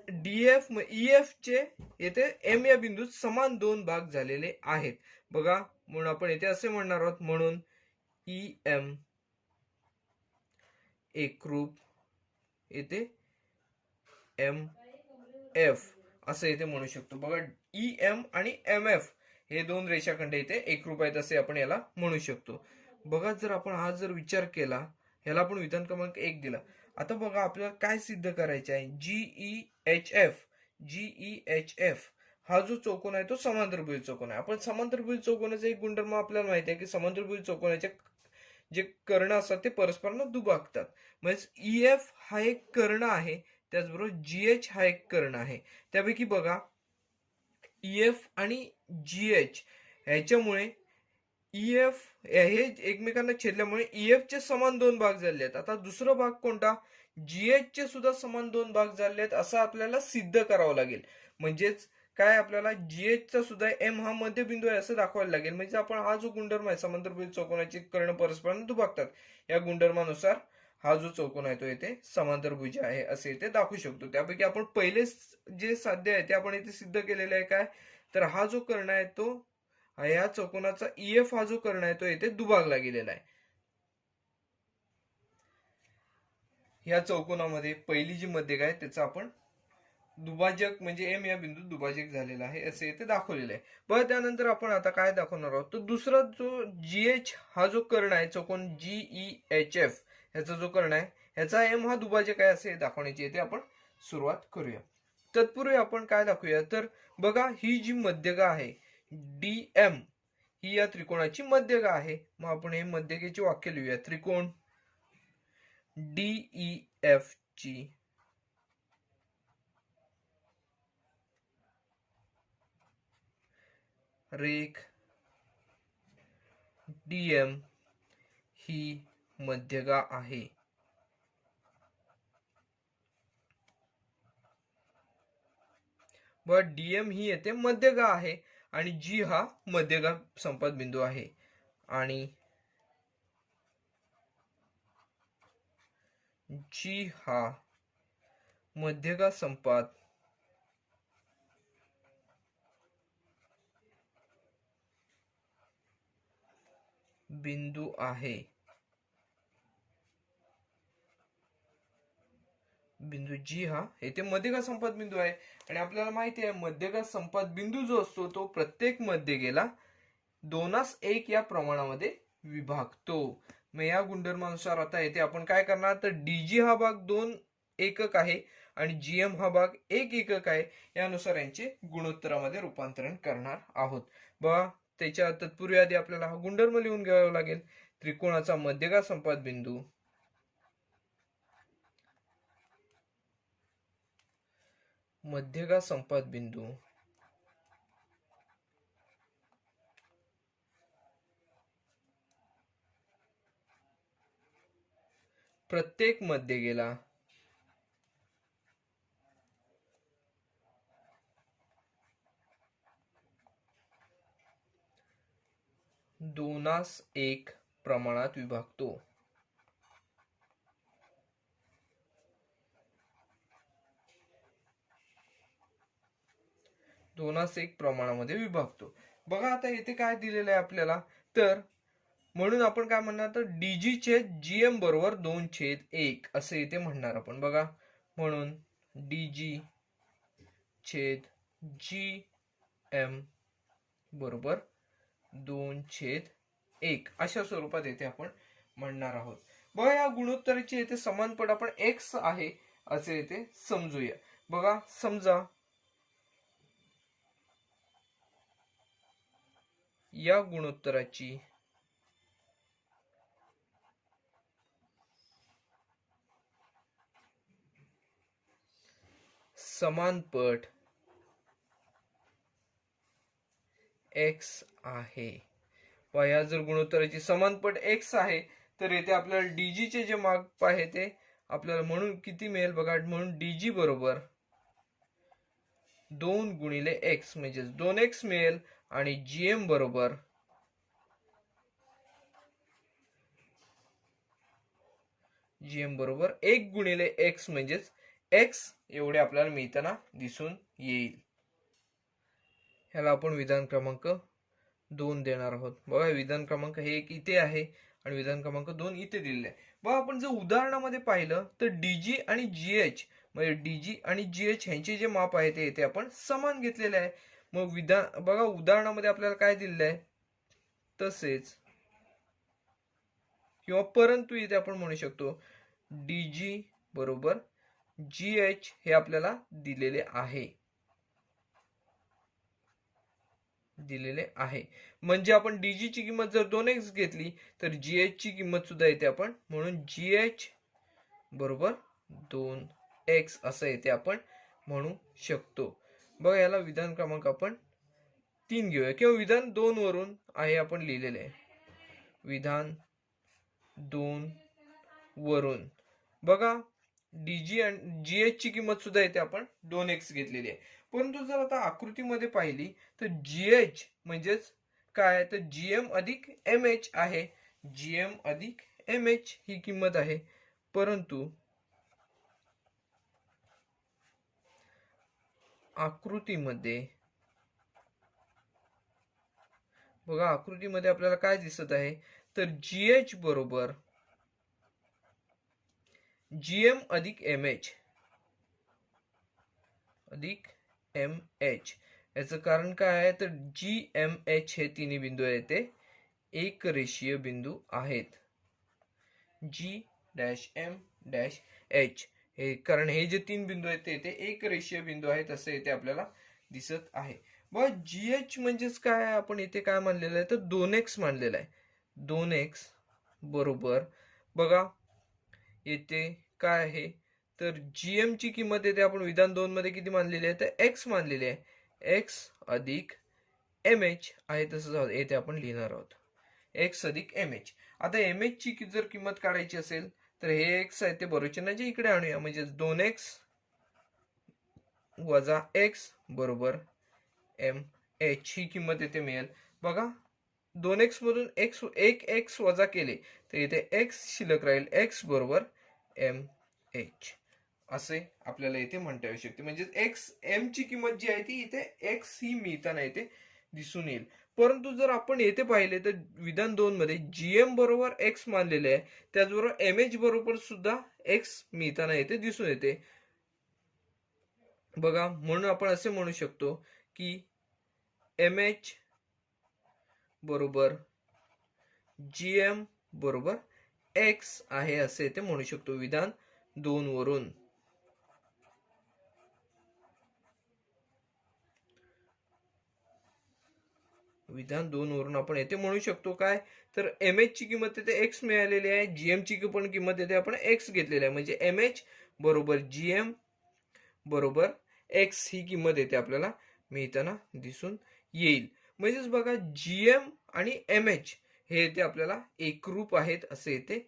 EF चे येथे M या बिंदूत समान दोन भाग झालेले आहेत. बघा म्हणून आपण येथे असे म्हणणार आहोत म्हणून EM एकरूप येथे MF असं येथे म्हणू शकतो. बघा EM आणि MF हे दोन रेषाखंड येथे एकरूप आहेत असे आपण याला म्हणू शकतो. बघा जर आपण हा विचार केला याला आपण विधान क्रमांक 1 दिला. आता बघा आपल्याला काय सिद्ध करायचे आहे GEHF हा जो चौकोन आहे तो समांतरभुज चौकोन आहे. आपण समांतरभुज चौकोनाचा एक गुणधर्म आपल्याला माहिती आहे की समांतरभुज चौकोनाचे जे कर्ण असतात ते परस्परांना दुभागतात. म्हणजे EF हा एक कर्ण आहे त्याचबरोबर GH हा एक कर्ण आहे. त्यापैकी बघा EF आणि GH ह्याच्यामुळे EF हे एकमेकांना छेदल्यामुळे EF चे समान दोन भाग झाले आहेत. आता दुसरा भाग कोणता GH चे सुद्धा समान दोन भाग झाले आहेत असं आपल्याला सिद्ध करावं लागेल. म्हणजेच काय, आपल्याला GH चा सुद्धा M हा मध्यबिंदू आहे असं दाखवायला लागेल. म्हणजे आपण हा जो गुणधर्म आहे समांतरभुज चौकोनाचे कर्ण परस्परांना दुभागतात, या गुणधर्मानुसार हा जो चौकोन आहे तो येथे समांतरभुज आहे असे इथे दाखवू शकतो. त्यापैकी आपण पहिले जे साध्य आहे ते आपण इथे सिद्ध केलेले आहे. काय तर हा जो कर्ण आहे तो या चौकोनाचा EF हा जो कर्ण आहे तो येथे दुभागला गेलेला आहे. या चौकोनामध्ये पहिली जी मध्यक आहे त्याचा आपण दुभाजक म्हणजे M या बिंदूत दुभाजक झालेला आहे असे इथे दाखवलेलं आहे. बघा त्यानंतर आपण आता काय दाखवणार आहोत, तर दुसरा जो GH हा जो कर्ण आहे चौकोन GEHF ह्याचा जो कर्ण आहे ह्याचा M हा दुभाजक आहे असे दाखवण्याची इथे आपण सुरुवात करूया. तत्पूर्वी आपण काय दाखवूया, तर बघा ही जी मध्यका आहे DM ही या त्रिकोणाची मध्यका आहे. मग आपण हे मध्यकेचे वाक्य लिहूया. त्रिकोण DEF ची रेख DM ही मध्यका आहे. व DM ही येथे मध्यका आहे आणि G हा मध्यका संपात बिंदू आहे. आणि G हा मध्यका संपात बिंदू आहे. बिंदू G हा येथे मध्यका संपात बिंदू आहे. आणि आपल्याला माहिती आहे मध्यका संपात बिंदू जो असतो तो प्रत्येक मध्यकेला 2:1 या प्रमाणामध्ये विभागतो. मग या गुणधर्मानुसार आता येथे आपण काय करणार, तर DG हा भाग 2 एकक आहे आणि GM हा भाग 1 एकक आहे. यानुसार यांचे गुणोत्तरामध्ये रूपांतरण करणार आहोत. बघा त्याच्या तत्पूर्वी आधी आपल्याला हा गुणधर्म लिहून घ्यावा लागेल. त्रिकोणाचा मध्यका संपात बिंदू प्रत्येक मध्यकेला 2:1 प्रमाणात विभागतो. 2:1 प्रमाणामध्ये विभागतो. बघा आता इथे काय दिलेलं आहे आपल्याला, तर म्हणून आपण काय म्हणणार, तर DG छेद GM बरोबर 2/1 असे इथे म्हणणार आपण. बघा म्हणून DG छेद GM बरोबर 2/1 अशा स्वरूपात येथे आपण म्हणणार आहोत. बघा या गुणोत्तराची येथे समानपट आपण X आहे असे येथे समजूया. बघा समजा या गुणोत्तराची समानपट X आहे. व या जर गुणोत्तराची समानपट X आहे तर येथे आपल्याला DG चे जे माप आहे ते आपल्याला म्हणून किती मिळेल बघा. म्हणून DG बरोबर 2 गुणिले X म्हणजे 2X मिळेल आणि GM बरोबर 1 गुणिले X म्हणजेच X एवढे आपल्याला मिळताना दिसून येईल. ह्याला आपण विधान क्रमांक 2 देणार आहोत. बघा विधान क्रमांक 1 इथे आहे आणि विधान क्रमांक 2 इथे दिलेले आहे. बघा आपण जर उदाहरणामध्ये पाहिलं तर DG आणि GH म्हणजे DG आणि GH ह्यांचे जे माप आहे ते इथे आपण समान घेतलेले आहे. मग विधान बघा उदाहरणामध्ये आपल्याला काय दिलेलं आहे, तसेच किंवा परंतु इथे आपण म्हणू शकतो DG बरोबर GH हे आपल्याला दिलेले आहे. म्हणजे आपण DG ची किंमत जर 2X घेतली तर GH ची किंमत सुद्धा येते आपण म्हणून GH बरोबर 2X असं येते आपण म्हणू शकतो. बघा याला विधान क्रमांक आपण 3 घेऊया किंवा विधान 2 वरून आहे आपण लिहिलेले आहे. विधान 2 वरून बघा डीजी आणि जीएच ची किंमत सुद्धा इथे आपण 2x घेतलेली आहे. परंतु जर आता आकृतीमध्ये पाहिली तर जीएच म्हणजेच काय, तर जीएम अधिक एम एच आहे. जीएम अधिक एम एच ही किंमत आहे. परंतु आकृतीमध्ये बघा, आकृतीमध्ये आपल्याला काय दिसत आहे, तर जीएच बरोबर जीएम अधिक एम एच अधिक एम एच. याचं कारण काय आहे, तर जी एम एच हे तिन्ही बिंदू आहेत ते एक रेषीय बिंदू आहेत. जी डॅश एम डॅश एच हे, कारण हे जे तीन बिंदू आहेत ते एक रेषीय बिंदू आहेत असं इथे आपल्याला दिसत आहे. बघ, जीएच म्हणजेच काय, आपण इथे काय मानलेलं आहे, तर 2x मानलेलं आहे. 2x बरोबर, बघा येथे काय आहे, तर जीएम ची किंमत येते आपण विधान 2 मध्ये किती मानलेली आहे, तर x मानलेली आहे. x अधिक एम एच आहे, तसंच येथे आपण लिहिणार आहोत x अधिक एम एच. आता एम एच ची जर किंमत काढायची असेल तर हे x आहे ते बरोबर चिन्हाच्या इकडे आणूया, म्हणजे 2x वजा x बरोबर एम एच ही किंमत येथे मिळेल. बघा, 2x मधून एक x वजा केले तर इथे x शिल्लक राहील. x बरोबर एम एच असे आपल्याला इथे म्हणता येऊ शकते. म्हणजे x m ची किंमत जी आहे ती इथे x ही मिळताना इथे दिसून येईल. परंतु जर आपण येथे पाहिले तर विधान 2 मध्ये जीएम बरोबर x मानलेले आहे, त्याचबरोबर एम एच बरोबर सुद्धा x मिळताना येथे दिसून येते. बघा, म्हणून आपण असे म्हणू शकतो की एम एच बरोबर जीएम बरोबर एक्स आहे असे ते म्हणू शकतो विधान 2 वरून. विधान 2 वरून आपण येथे म्हणू शकतो काय, तर एम एच ची किंमत येते एक्स मिळालेली आहे, जीएम ची पण किंमत येते आपण एक्स घेतलेली आहे, म्हणजे एम एच बरोबर जीएम बरोबर एक्स ही किंमत येते आपल्याला मिळताना दिसून येईल. म्हणजेच बघा, जीएम आणि एम एच हे येते आपल्याला एकरूप आहेत असे येते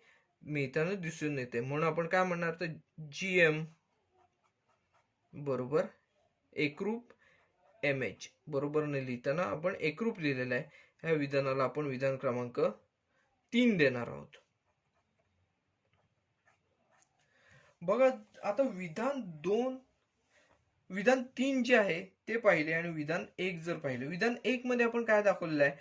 मिळताना दिसून येते. म्हणून आपण काय म्हणणार, तर जीएम बरोबर एकरूप एम एच बरोबर न लिहिताना आपण एकरूप लिहिलेलं आहे. ह्या विधानाला आपण विधान क्रमांक 3 देणार आहोत. बघा, आता विधान 3 जे आहे ते पाहिले आणि विधान 1 जर पाहिले, विधान 1 मध्ये आपण काय दाखवलेलं आहे,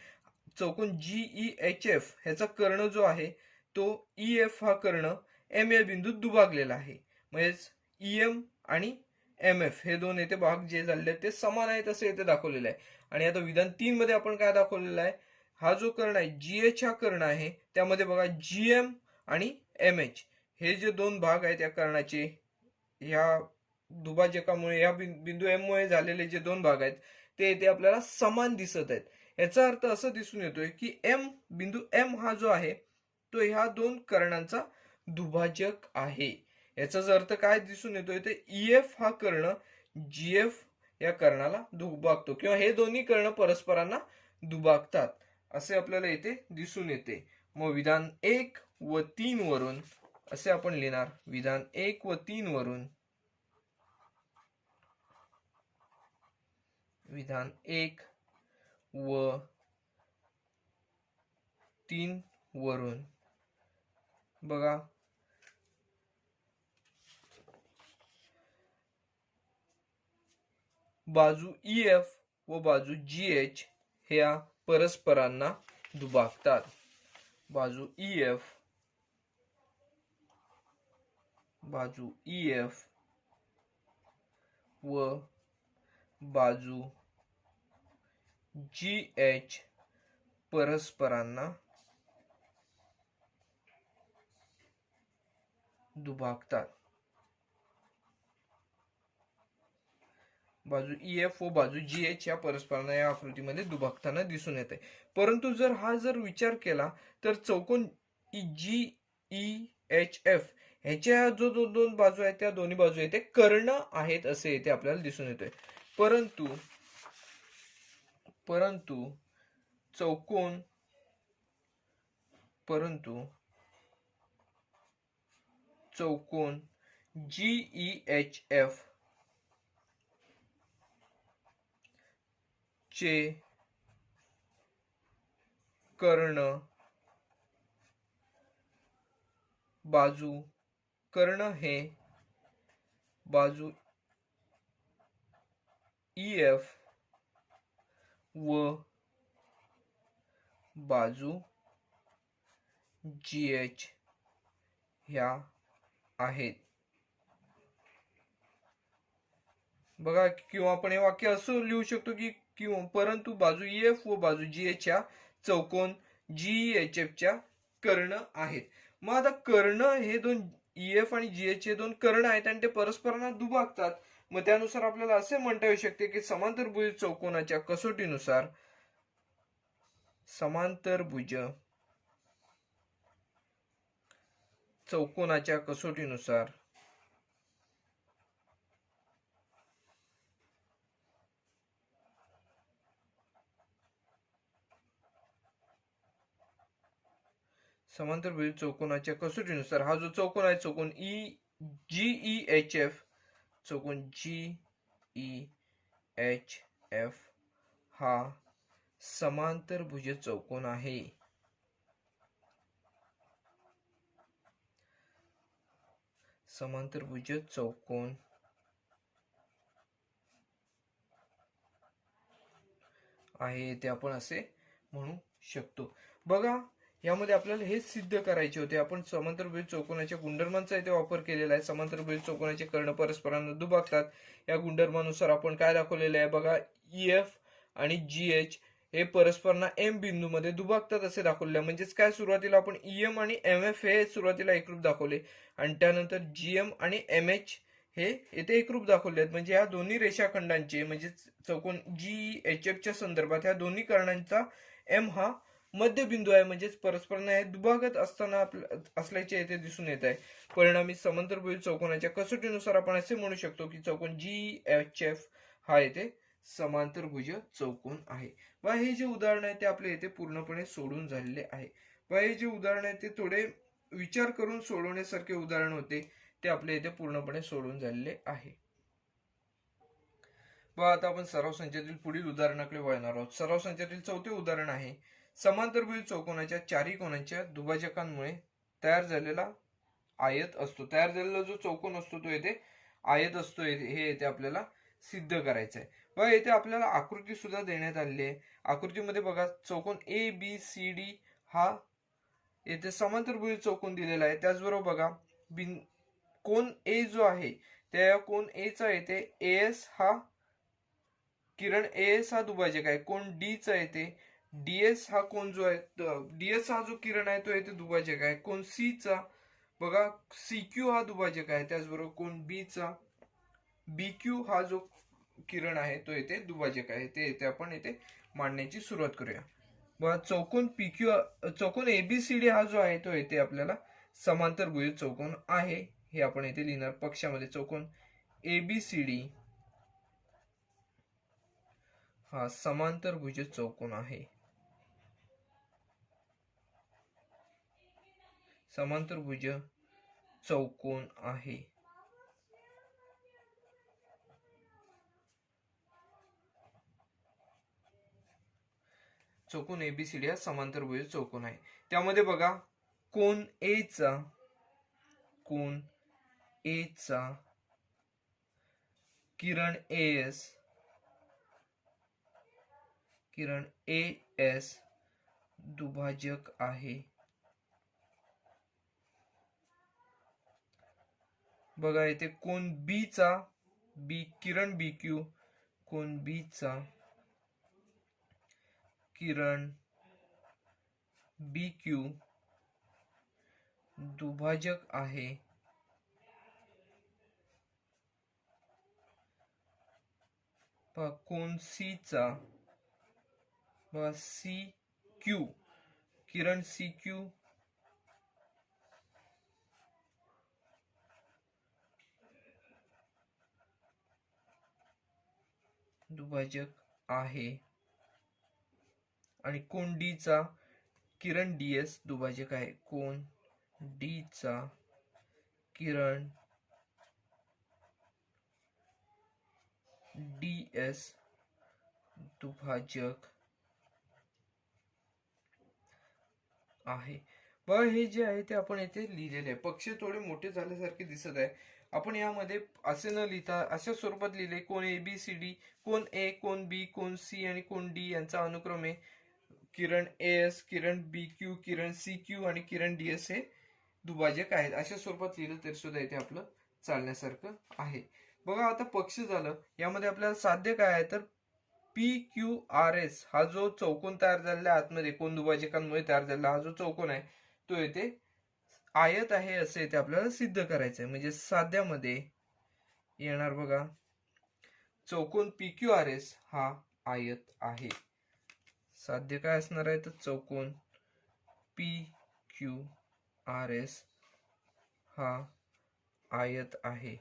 चौकोन जीईएचएफ ह्याचा कर्ण जो आहे तो ईएफ हा कर्ण एम या बिंदूत दुभागलेला आहे. म्हणजेच ईएम आणि एम एफ हे दोन येथे भाग जे झाले ते समान आहेत असे येथे दाखवलेलं आहे. आणि आता विधान 3 मध्ये आपण काय दाखवलेलं आहे, हा जो कर्ण आहे जीएच हा कर्ण आहे, त्यामध्ये बघा जीएम आणि एम एच हे जे दोन भाग आहेत या कर्णाचे, ह्या दुभाजकामुळे या बिंदू एम मुळे झालेले जे दोन भाग आहेत ते येथे आपल्याला समान दिसत आहेत. याचा अर्थ असं दिसून येतोय की बिंदू एम हा जो आहे तो ह्या दोन कर्णांचा दुभाजक आहे. याचाच अर्थ काय दिसून येतोय, तर ईएफ हा कर्ण जीएफ या कर्णाला दुभागतो किंवा हे दोन्ही कर्ण परस्परांना दुभागतात असे आपल्याला इथे दिसून येते. मग विधान 1 व 3 वरून असे आपण लिहिणार, विधान 1 व 3 वरून, विधान 1 व 3 वरून बघा, बाजू ईएफ व बाजू जीएच ह्या परस्परांना दुभागतात. बाजू ईएफ व बाजू जीएच परस्परांना दुभागतात. बाजू ईएफ व बाजू जीएच या परस्परांना या आकृतीमध्ये दुभागताना दिसून येते. परंतु जर विचार केला तर चौकोन जीईएचएफ ह्याच्या जो दोन बाजू आहेत त्या दोन्ही बाजू येथे कर्ण आहेत असे येथे आपल्याला दिसून येते. परंतु चौकोन GEHF चे कर्ण बाजू, कर्ण हे बाजू EF व बाजू GH ह्या आहेत. बघा, किंवा आपण हे वाक्य असं लिहू शकतो की किंवा परंतु बाजू EF व बाजू GH च्या चौकोन GEHF च्या कर्ण आहेत. मग आता कर्ण हे दोन EF आणि GH चे दोन कर्ण आहेत आणि ते परस्परांना दुभागतात. मग त्यानुसार आपल्याला असे म्हणता येऊ शकते की समांतरभुज चौकोनाच्या कसोटीनुसार समांतरभुज चौकोनाच्या कसोटीनुसार समांतरभुज चौकोनाच्या कसोटीनुसार हा जो चौकोन आहे चौकोन GEHF चौकोन GEHF हा समांतरभुज चौकोन आहे. समांतरभुज चौकोन आहे ते आपण असे म्हणू शकतो. बघा, यामध्ये आपल्याला हे सिद्ध करायचे होते. आपण समांतरभुज चौकोनाच्या गुणधर्मांचा इथे वापर केलेला आहे. समांतरभुज चौकोनाचे कर्ण परस्परांना दुभागतात. या गुणधर्मानुसार आपण काय दाखवलेले आहे बघा, EF आणि GH हे परस्परांना M बिंदू मध्ये दुभागतात असे दाखवले. म्हणजेच काय, सुरुवातीला आपण EM आणि MF हे सुरुवातीला एकरूप दाखवले आणि त्यानंतर GM आणि MH हे येथे एकरूप दाखवले आहेत. म्हणजे या दोन्ही रेषाखंडांचे म्हणजे चौकोन GEHF च्या संदर्भात या दोन्ही कर्णांचा M हा मध्यबिंदू आहे. म्हणजेच परस्परांना हे दुभागत असताना असल्याचे येथे दिसून येत आहे. परिणामी समांतरभुज चौकोनाच्या कसोटीनुसार आपण असे म्हणू शकतो की चौकोन GEHF हा येथे समांतरभुज चौकोन आहे. व हे जे उदाहरण आहे ते आपले येथे पूर्णपणे सोडून झालेले आहे. व हे जे उदाहरण आहे ते थोडे विचार करून सोडवण्यासारखे उदाहरण होते, ते आपले येथे पूर्णपणे सोडून झालेले आहे. व आता आपण सराव संचातील पुढील उदाहरणाकडे वळणार आहोत. सराव संचातील चौथे उदाहरण आहे, समांतरभुज चौकोनाच्या चारी कोनांच्या दुभाजकांमुळे तयार झालेला आयत असतो. तयार झालेला जो चौकोन असतो तो येथे आयत असतो, हे येथे आपल्याला सिद्ध करायचं आहे. व येथे आपल्याला आकृती सुद्धा देण्यात आलेली आहे. आकृतीमध्ये बघा, चौकोन ABCD हा येथे समांतरभुज चौकोन दिलेला आहे. त्याचबरोबर बघा, कोन A जो आहे त्या कोन A चा येथे AS हा किरण AS हा दुभाजक आहे. कोन D चा येथे DS हा कोन जो आहे DS हा जो किरण आहे तो येथे दुभाजक आहे. कोन C चा बघा CQ हा दुभाजक आहे. त्याचबरोबर कोन B चा BQ हा जो किरण आहे तो येथे दुभाजक आहे. ते येथे आपण येथे मांडण्याची सुरुवात करूया. बघा, चौकोन चौकोन ABCD हा जो आहे तो येथे आपल्याला समांतरभुज चौकोन आहे. हे आपण येथे लिहिणार पक्षामध्ये. चौकोन ABCD हा समांतरभुज चौकोन आहे. समांतरभुज चौकोन आहे. चौकोन ABCD हा समांतरभुज चौकोन आहे. त्यामध्ये बघा, कोन A चा किरण AS दुभाजक आहे. बघा, येथे कोन B चा किरण BQ, कोन B चा किरण BQ दुभाजक आहे. कोन C चा CQ किरण CQ दुभाजक आहे. आणि कोन D चा किरण DS दुभाजक आहे. कोन D चा किरण DS दुभाजक आहे. बघा हे जे आहे ते आपण येथे लिहिलेले आहे. पक्ष थोडे मोठे झाल्यासारखे दिसत आहे. आपण यामध्ये असे न लिहिता अशा स्वरूपात लिहिले, कोण ABCD, कोण A, कोण B, कोण C आणि कोण D यांचा अनुक्रम आहे. किरण AS, किरण BQ, किरण CQ आणि किरण DS हे दुभाजक आहेत. अशा स्वरूपात लिहिलं तरी सुद्धा इथे आपलं चालण्यासारखं आहे. बघा आता पक्ष झालं. यामध्ये आपल्याला साध्य काय आहे तर PQRS हा जो चौकोन तयार झालेला आतमध्ये कोन दुभाजकांमुळे तयार झालेला हा जो चौकोन आहे तो येथे आयत आहे असे येथे आपल्याला सिद्ध करायचं आहे. म्हणजे साध्यामध्ये येणार बघा, चौकोन PQRS हा आयत आहे. साध्य काय असणार आहे तर चौकोन PQRS हा आयत आहे.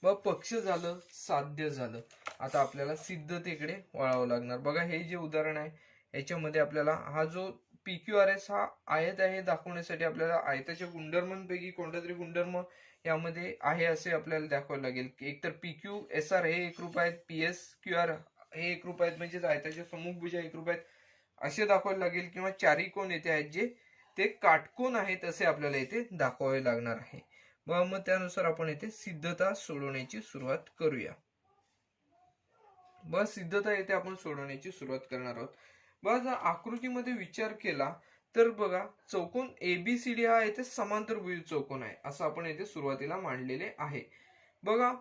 मग पक्ष झालं, साध्य झालं. आता आपल्याला सिद्धतेकडे वळावं लागणार. बघा हे जे उदाहरण आहे याच्यामध्ये आपल्याला हा जो PQRS हा आयत आहे दाखवण्यासाठी आपल्याला आयताच्या गुणधर्मांपैकी कोणता तरी गुणधर्म यामध्ये आहे असे आपल्याला दाखवायला लागेल. एकतर PQSR हे एकरूप आहेत, PSQR हे एकरूप आहेत, म्हणजेच आयताच्या सम्मुखभुजा एकरूप आहेत असे दाखवायला लागेल, किंवा चारही कोण येथे आहेत जे ते काटकोन आहेत असे आपल्याला इथे दाखवावे लागणार आहे. मग त्यानुसार आपण इथे सिद्धता सोडवण्याची सुरुवात करूया. बस सिद्धता येथे आपण सोडवण्याची सुरुवात करणार आहोत. बस आकृतीमध्ये विचार केला तर बघा चौकोन ABCD हा येथे समांतरभुज चौकोन आहे असं आपण येथे सुरुवातीला मांडलेले आहे. बघा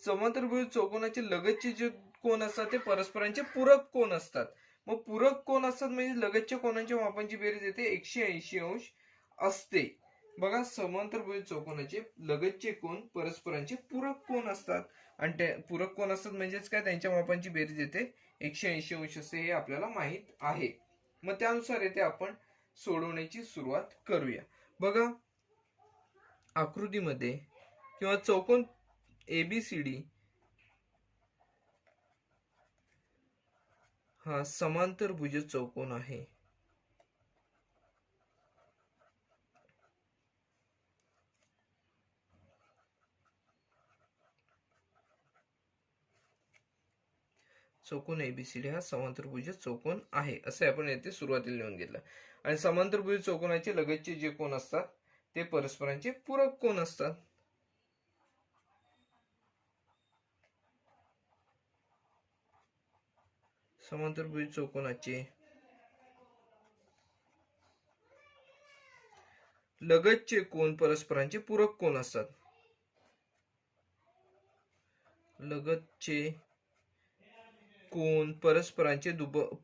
समांतरभुज चौकोनाचे लगतचे जे कोन असतात ते परस्परांचे पूरक कोन असतात. मग पूरक कोन असतात म्हणजे लगतच्या कोनांच्या मापांची बेरीज येते 180 अंश असते. बघा समांतरभुज चौकोनाचे लगतचे कोन परस्परांचे पूरक कोन असतात आणि ते पूरक कोन असतात म्हणजेच काय, त्यांच्या मापांची बेरीज येते 180 अंश असते हे आपल्याला माहित आहे. मग त्यानुसार येथे आपण सोडवण्याची सुरुवात करूया. बघा आकृतीमध्ये किंवा चौकोन ABCD हा समांतरभुज चौकोन आहे. चौकोन ABCD हा समांतरभुज चौकोन आहे असे आपण येथे सुरुवातीला लिहून घेतलं. आणि समांतरभुज चौकोनाचे लगतचे जे कोन असतात ते परस्परांचे पूरक कोन असतात. समांतरभुज चौकोनाचे लगतचे कोन परस्परांचे पूरक कोन असतात. लगतचे कोन परस्परांचे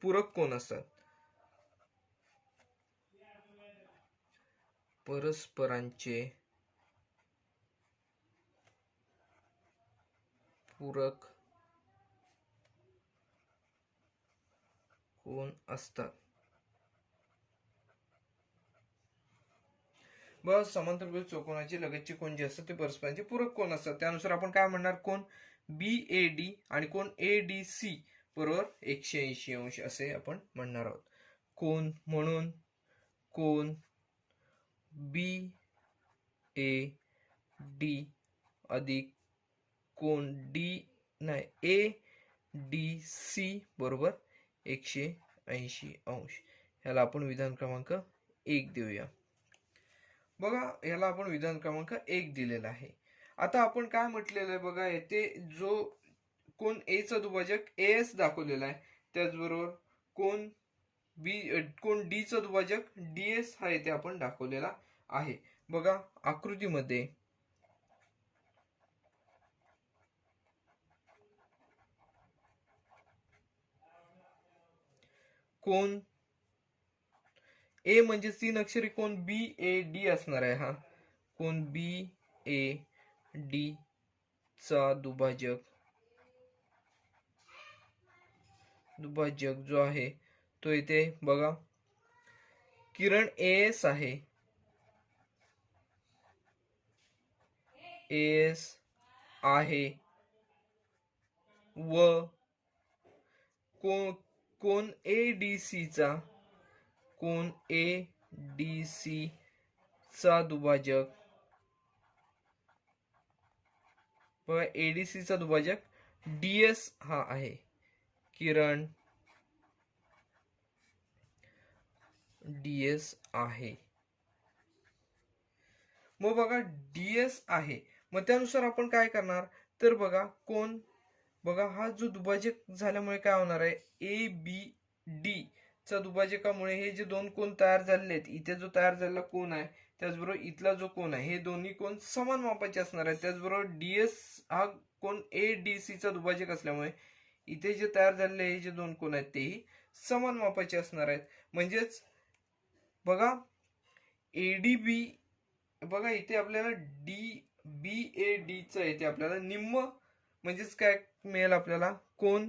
पूरक कोन असतात. परस्परांचे पूरक कोन असतात. बस समांतरभुज चौकोनाचे लगतचे कोन जे असतात ते परस्परांचे पूरक कोन असतात. त्यानुसार आपण काय म्हणणार, कोन BAD आणि कोन ADC बरोबर 180 अंश असे आपण म्हणणार आहोत. कोन म्हणून कोन BAD अधिक कोन ADC बरोबर 180 अंश. याला आपण विधान क्रमांक 1 देऊया. बघा याला आपण विधान क्रमांक 1 दिलेला आहे. आता आपण काय म्हटलेलं आहे बघा, येथे जो कोन A चा दुभाजक AS दाखवलेला आहे, त्याचबरोबर कोन D चा दुभाजक DS हा येथे आपण दाखवलेला आहे. बघा आकृतीमध्ये कोन A म्हणजे 3 अक्षरी कोन BAD असणार आहे. हा कोन BAD चा दुभाजक जो आहे तो इथे बघा किरण AS आहे. AS आहे व कोन ADC चा दुभाजक बघा एडीसीचा दुभाजक डीएस हा आहे. किरण डीएस आहे. मग बघा डीएस आहे, मग त्यानुसार आपण काय करणार, तर बघा कोण, बघा हा जो दुभाजक झाल्यामुळे काय होणार आहे, ए बी डी चा दुभाजकामुळे हे जे दोन कोण तयार झालेले आहेत, इथे जो तयार झालेला कोण आहे त्याचबरोबर इथला जो कोण आहे, हे दोन्ही कोण समान मापाचे असणार आहे. त्याचबरोबर डीएस हा कोण ए डी सी चा दुभाजक असल्यामुळे इथे जे तयार झालेले हे जे दोन कोण आहेत तेही समान मापाचे असणार आहेत. म्हणजेच बघा एडीबी, बघा इथे आपल्याला डी बी ए डी च इथे आपल्याला निम्म म्हणजेच काय मिळेल, आपल्याला कोण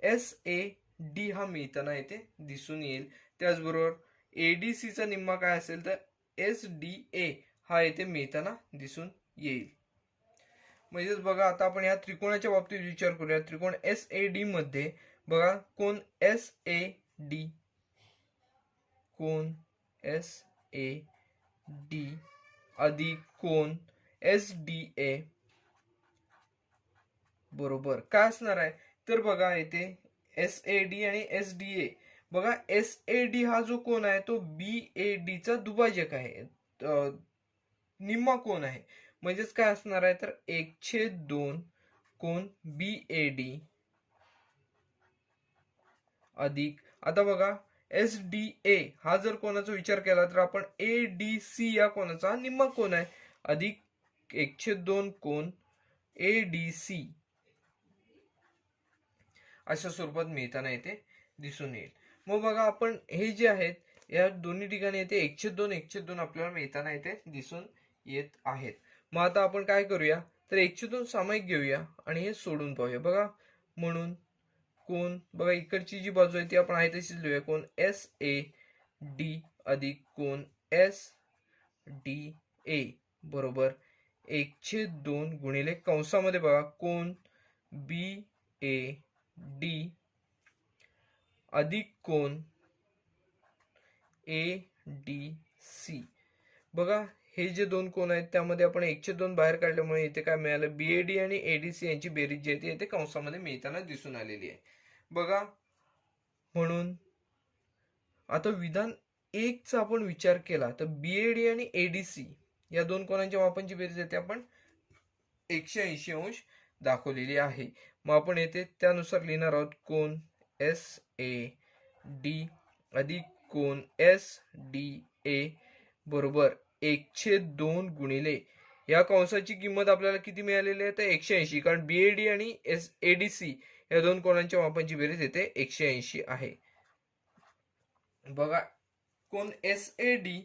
एस ए डी हा मिळताना इथे दिसून येईल. त्याचबरोबर एडीसी चा निम्मा काय असेल तर एस डी ए हा इथे मिळताना दिसून येईल. म्हणजेच बघा आता आपण या त्रिकोणाच्या बाबतीत विचार करूया. त्रिकोण एस ए डी मध्ये बघा कोण एस ए डी, कोण एस ए डी अधिक कोण एस डी ए बरोबर काय असणार आहे, तर बघा इथे एस ए डी आणि एस डी ए, बघा एस ए डी हा जो कोण आहे तो बी ए डी चा दुभाजक आहे, निम्मा कोण आहे. म्हणजेच काय असणार आहे तर 1/2 कोण बी ए डी अधिक, आता बघा एस डी ए हा जर कोणाचा विचार केला तर आपण ए डी सी या कोणाचा निम्मा कोण आहे, अधिक 1/2 कोण ए डी सी अशा स्वरूपात मिळताना येथे दिसून येईल. मग बघा आपण हे जे आहेत या दोन्ही ठिकाणी येते 1/2 आपल्याला मिळताना येथे दिसून येत आहेत. मग आता आपण काय करूया तर 1/2 सामायिक घेऊया आणि हे सोडून पाहूया. बघा म्हणून कोण, बघा इकडची जी बाजू आहे ती आपण आहे तशीच लिहूया, कोण एस ए डी अधिक कोण एस डी ए बरोबर 1/2 गुणिले कंसामध्ये बघा कोण बी ए डी अधिक कोण ए डी सी. बघा हे जे दोन कोण आहेत त्यामध्ये आपण 1/2 बाहेर काढल्यामुळे इथे काय मिळालं, बीएडी आणि एडीसी यांची बेरीज जी आहे ती इथे कंसामध्ये मिळताना दिसून आलेली आहे. बघा म्हणून आता विधान 1 चा आपण विचार केला तर बीएडी आणि एडीसी या दोन कोणांच्या मापांची बेरीज येते आपण 180 अंश दाखवलेली आहे. मग आपण येथे त्यानुसार लिहिणार आहोत कोण एस ए डी अधिक कोण एस डी ए बरोबर 1/2 गुणिले या कंसाची किंमत आपल्याला किती मिळालेली आहे तर 180, कारण बीएडी आणि एडीसी या दोन कोणांच्या मापांची बेरीज येते 180 आहे. बघा कोण एस ए डी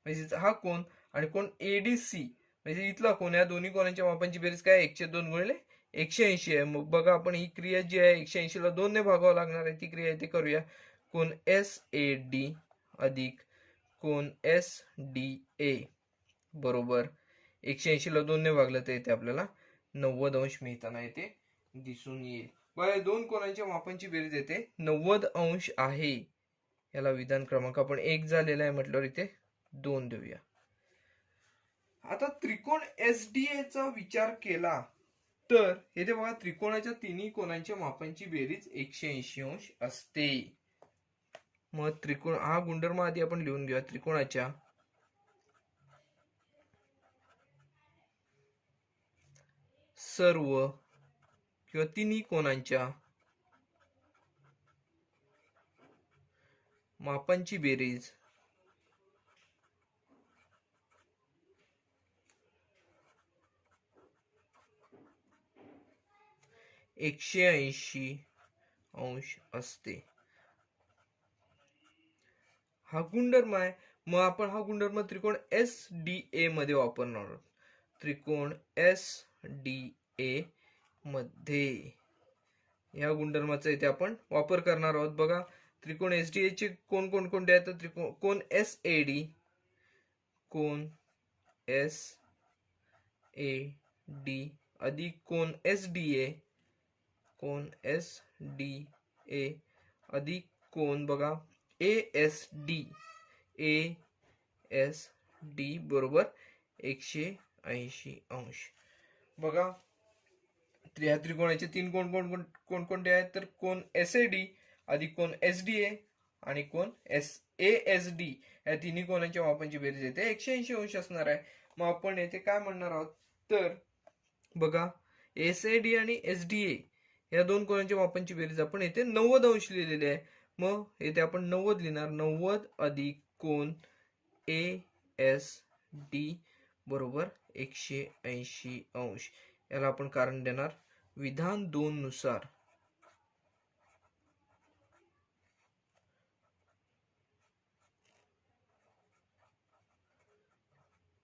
म्हणजे हा कोण आणि कोण एडीसी म्हणजे इथला कोण, या दोन्ही कोणांच्या मापांची बेरीज काय 1/2 गुणिले 180 आहे. मग बघा आपण ही क्रिया जी आहे 180 ला 2 ने भागावं लागणार आहे, ती क्रिया इथे करूया. कोण एस ए डी अधिक कोण एस डी ए बरोबर 180 ला 2 ने भागलं तर इथे आपल्याला 90 अंश मिळताना येते दिसून येईल. बघा दोन कोणांच्या मापांची बेरीज येते 90 अंश आहे. याला विधान क्रमांक आपण 1 झालेला आहे म्हटल्यावर इथे 2 देऊया. आता त्रिकोण एसडीए चा विचार केला तर येथे बघा त्रिकोणाच्या तिन्ही कोणांच्या मापांची बेरीज 180 अंश असते. मग त्रिकोण हा गुणधर्म आधी आपण लिहून घेऊया. त्रिकोणाच्या सर्व किंवा तिन्ही कोणांच्या मापांची बेरीज 180 अंश असते. हा गुणधर्म आहे. मग आपण हा गुणधर्म त्रिकोण एस डी ए मध्ये वापरणार आहोत. त्रिकोण एस डी ए मध्ये या गुणधर्माचा इथे आपण वापर करणार आहोत. बघा त्रिकोण एस डी ए चे कोण कोण कोणते आहेत, त्रिकोण कोण एस ए डी, कोण एस ए डी अधिक कोण एस डी ए, कोण एस डी ए अधिक कोण बघा ए एस डी बरोबर 180 अंश. बघा ह्या त्रिकोणाचे तीन कोण कोणकोणते आहेत, तर कोण एसएडी अधिक कोण एसडीए आणि कोण एएसडी या तिन्ही कोणांच्या मापांची बेरीज येते 180 अंश असणार आहे. मग आपण येथे काय म्हणणार आहोत, तर बघा एसएडी आणि एसडीए या दोन कोणांच्या मापांची बेरीज आपण येथे 90 अंश लिहिलेली आहे. मग येथे आपण 90 लिहिणार, 90 अधिक कोण ए एस डी बरोबर 180 अंश. याला आपण कारण देणार विधान 2 नुसार.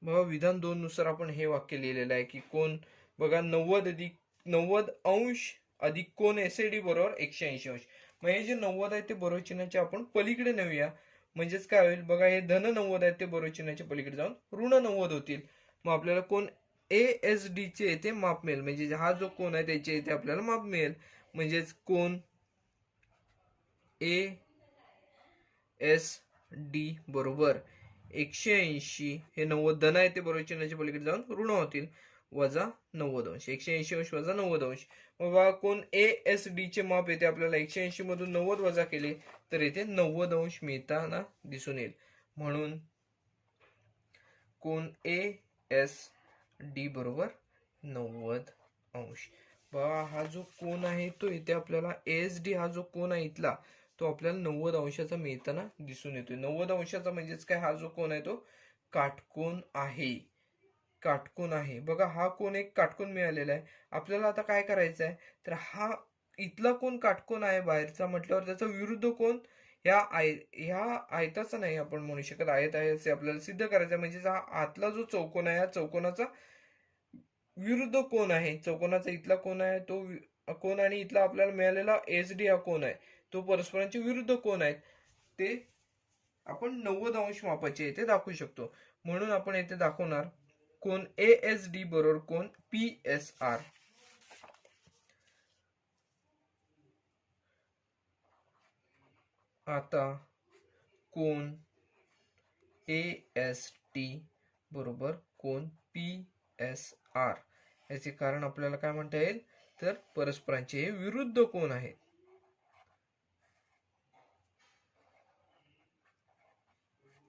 बघा विधान 2 नुसार आपण हे वाक्य लिहिलेलं आहे की कोण बघा 90 अंश अधिक कोण एसएडी बरोबर 180 अंश. मग हे जे 90 आहे ते बरोबर चिन्हाचे आपण पलीकडे नेऊया, म्हणजेच काय होईल बघा, हे धन 90 आहेत ते बरोबर चिन्हाच्या पलीकडे जाऊन ऋण 90 होतील. मग आपल्याला कोण एएसडी चे येथे माप मिळेल, म्हणजे हा जो कोण आहे त्याचे येथे आपल्याला माप मिळेल. म्हणजेच कोण ए एस डी बरोबर 180, हे 90 धन आहे ते बरोबर चिन्हाच्या पलीकडे जाऊन ऋण होतील, वजा 90 अंश. 180 अंश वजा 90 अंश. मग बघा कोण एएसडी चे माप येते आपल्याला 180 मधून 90 वजा केले तर येथे 90 अंश मिळताना दिसून येईल. म्हणून कोण एएसडी बरोबर 90 अंश. बघा हा जो कोण आहे तो इथे आपल्याला एएसडी हा जो कोण आहे इथला तो आपल्याला 90 अंशाचा मिळताना दिसून येतोय. 90 अंशाचा म्हणजेच काय, हा जो कोण आहे तो काटकोन आहे. काटकोन आहे बघा, हा कोण एक काटकोन मिळालेला आहे. आपल्याला आता काय करायचं आहे, तर हा इथला कोण काटकोन आहे बाहेरचा म्हटल्यावर त्याचा विरुद्ध कोण ह्या आयताचा नाही आपण म्हणू शकत, आयत आहे असे आपल्याला सिद्ध करायचं आहे. म्हणजे हा आतला जो चौकोन आहे या चौकोनाचा विरुद्ध कोण आहे. चौकोनाचा इथला कोण आहे तो कोण आणि इथला आपल्याला मिळालेला एसडी हा कोण आहे तो परस्परांचे विरुद्ध कोण आहेत, ते आपण 90 अंश मापाचे येथे दाखवू शकतो. म्हणून आपण येथे दाखवणार कोण एएसडी बरोबर कोण पीएसआर. आता कोण एएसटी बरोबर कोण पीएसआर याचे कारण आपल्याला काय म्हणता येईल, तर परस्परांचे हे विरुद्ध कोण आहेत.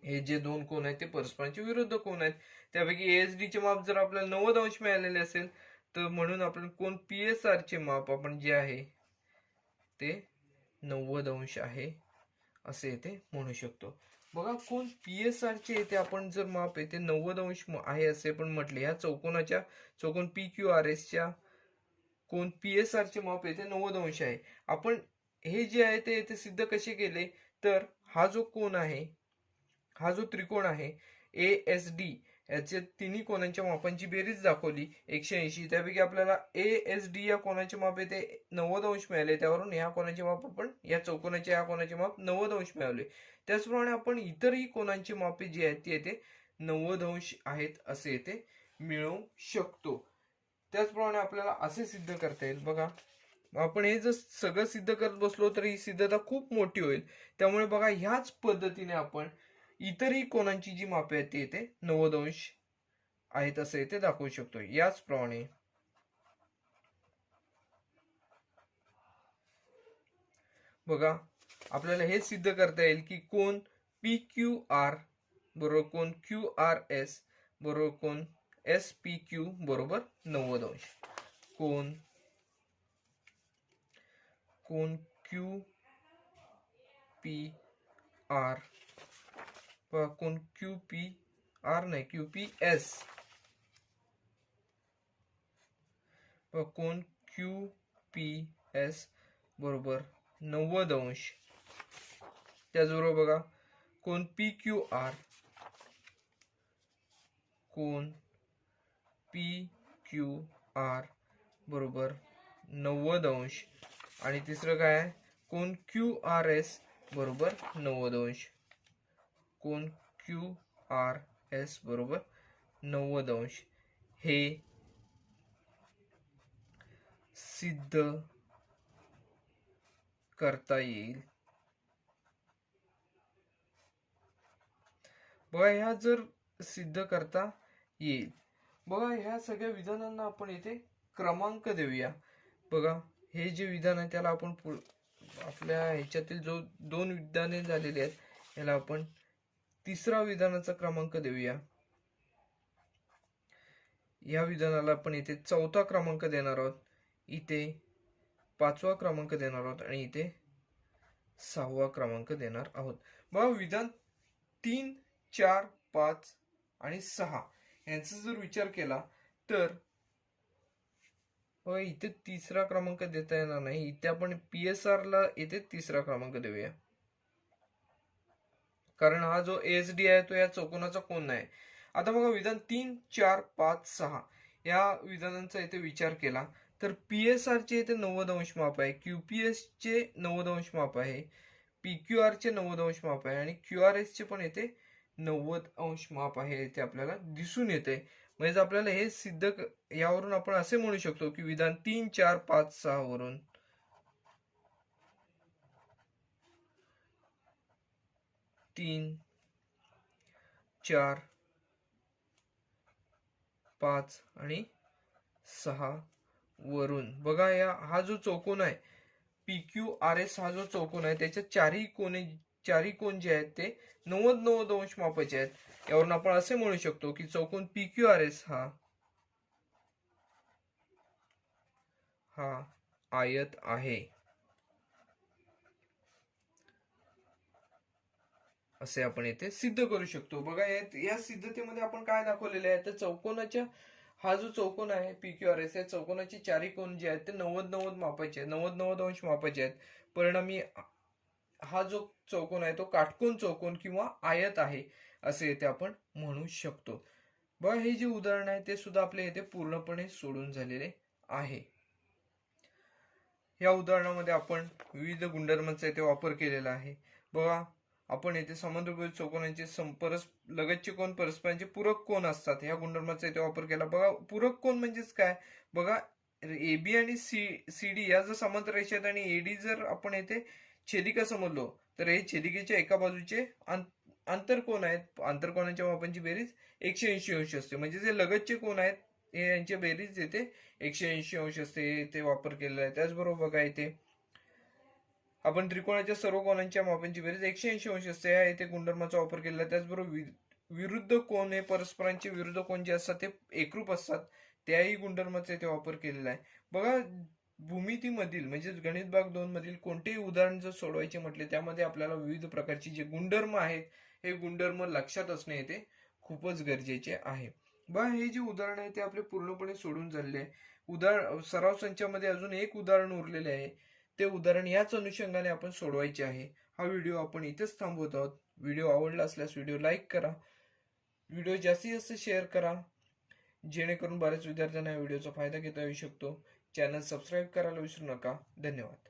हे जे दोन कोण आहेत ते परस्परांचे विरुद्ध कोण आहेत. त्यापैकी एएसडी चे माप जर आपल्याला 90 अंश मिळालेले असेल तर म्हणून आपण कोण पीएसआर चे माप आपण जे आहे ते 90 अंश आहे असे येथे म्हणू शकतो. बघा कोण पीएसआर चे येथे आपण जर माप येते 90 अंश आहे असे पण म्हटले, ह्या चौकोनाच्या चौकोन पी क्यू आर एस च्या कोण पीएसआर चे माप येते 90 अंश आहे. आपण हे जे आहे ते येथे सिद्ध कसे केले, तर हा जो कोण आहे, हा जो त्रिकोण आहे एएसडी याच्या तिन्ही कोणांच्या मापांची बेरीज दाखवली 180. त्यापैकी आपल्याला एएसडी या कोणाचे माप येते 90 अंश मिळाले, त्यावरून या कोणाचे माप आपण या चौकोनाचे या कोणाचे माप 90 अंश मिळाले. त्याचप्रमाणे आपण इतरही कोणांची मापे जी आहेत ती येते 90 अंश आहेत असे येते मिळवू शकतो. त्याचप्रमाणे आपल्याला असे सिद्ध करता येईल. बघा आपण हे जर सगळं सिद्ध करत बसलो तर ही सिद्धता खूप मोठी होईल. त्यामुळे बघा ह्याच पद्धतीने आपण इतरही कोणांची जी मापे आहेत ती येते 90 अंश आहेत असे येथे दाखवू शकतो. याचप्रमाणे बघा आपल्याला हे सिद्ध करता येईल की कोण पी क्यू आर बरोबर कोण क्यू आर एस बरोबर कोण एस पी क्यू बरोबर 90 अंश. कोण क्यू पी आर कोण क्यू पी आर नाही क्यू पी एस कोण क्यू पी एस बरोबर 90 अंश. त्याचबरोबर बघा कोण पी क्यू आर कोण पी क्यू आर बरोबर 90 अंश. आणि तिसरं काय आहे, कोण क्यू आर एस बरोबर 90 अंश. कोण क्यू आर एस बरोबर 90 अंश हे सिद्ध करता येईल. बघा ह्या जर सिद्ध करता येईल. बघा ह्या सगळ्या विधानांना आपण इथे क्रमांक देऊया. बघा हे जे विधान आहे त्याला आपण आपल्या ह्याच्यातील जो 2 विधाने झालेली आहेत याला आपण तिसरा विधानाचा क्रमांक देऊया. या विधानाला आपण इथे 4था क्रमांक देणार आहोत, इथे 5वा क्रमांक देणार आहोत आणि इथे 6वा क्रमांक देणार आहोत. बघा विधान 3, 4, 5 आणि 6 यांचा जर विचार केला तर इथे तिसरा क्रमांक देता येणार नाही. इथे आपण PSR ला इथे तिसरा क्रमांक देऊया, कारण हा जो ASD आहे तो या चौकोनाचा कोन नाही. आता बघा विधान 3, 4, 5, 6 या विधानांचा इथे विचार केला तर PSR चे इथे 90 अंश माप आहे, QPS चे 90 अंश माप आहे, PQR चे 90 अंश माप आहे आणि QRS चे पण इथे 90 अंश माप आहे इथे आपल्याला दिसून येते. म्हणजे आपल्याला हे सिद्ध यावरून आपण असे म्हणू शकतो की विधान 3, 4, 5, 6 वरून 3, 4, 5 आणि 6 वरून बघा हा जो चौकोन आहे PQRS हा जो चौकोन आहे त्याच्या चारही कोन जे आहेत ते 90 अंश मापाचे आहेत. यावरून आपण असे म्हणू शकतो की चौकोन PQRS हा आयत आहे, असे आपण इथे सिद्ध करू शकतो. बघा या सिद्धतेमध्ये आपण काय दाखवलेले आहे तर चौकोनाच्या हा जो चौकोन आहे PQRS या चौकोनाचे चारही कोन जे आहेत ते 90 मापाचे आहेत, 90 अंश मापाचे आहेत. परिणामी हा जो चौकोन आहे तो काटकोन चौकोन किंवा आयत आहे असे इथे आपण म्हणू शकतो. बघा हे जे उदाहरण आहे ते सुद्धा आपल्या इथे पूर्णपणे सोडून झालेले आहे. या उदाहरणामध्ये आपण विविध गुणधर्मांचा इथे वापर केलेला आहे. बघा आपण येथे समद्विभुज चौकोनांचे लगतचे कोन परस्परांचे पूरक कोन असतात या गुणधर्माचा इथे वापर केला. बघा पूरक कोन म्हणजेच काय, बघा AB आणि CD या जर समांतर रेषा आहेत आणि AD जर आपण येथे छेदिका समजलो तर हे छेदिकेच्या एका बाजूचे आंतरकोन आहेत. आंतरकोनांच्या मापांची बेरीज 180 अंश असते. म्हणजे जे लगतचे कोन आहेत हे यांची बेरीज येथे 180 अंश असते, ते वापर केलेला आहे. त्याचबरोबर बघा इथे आपण त्रिकोणाच्या सर्व कोनांच्या मापांची बेरीज 180 अंश असते या इथे गुणधर्माचा वापर केलेला आहे. त्याचबरोबर विरुद्ध कोन हे परस्परांचे विरुद्ध कोन जे असतात ते एकरूप असतात त्याही गुणधर्माचा इथे वापर केलेला आहे. बघा भूमितीमधील म्हणजे गणित भाग 2 मधील कोणतेही उदाहरण जर सोडवायचे म्हटले त्यामध्ये आपल्याला विविध प्रकारचे जे गुणधर्म आहेत हे गुणधर्म लक्षात असणे इथे खूपच गरजेचे आहे. बघा हे जे उदाहरण आहे ते आपले पूर्णपणे सोडून झालेले आहे. सराव संचामध्ये अजून एक उदाहरण उरलेले आहे, ते उदाहरण याच अनुषंगाने आपण सोडवायचे आहे. हा व्हिडिओ आपण इथेच थांबवत आहोत. व्हिडिओ आवडला असल्यास व्हिडिओ लाईक करा, व्हिडिओ जास्तीत जास्त शेअर करा जेणेकरून बऱ्याच विद्यार्थ्यांना या व्हिडिओचा फायदा घेता येऊ शकतो. चॅनल सबस्क्राईब करायला विसरू नका. धन्यवाद.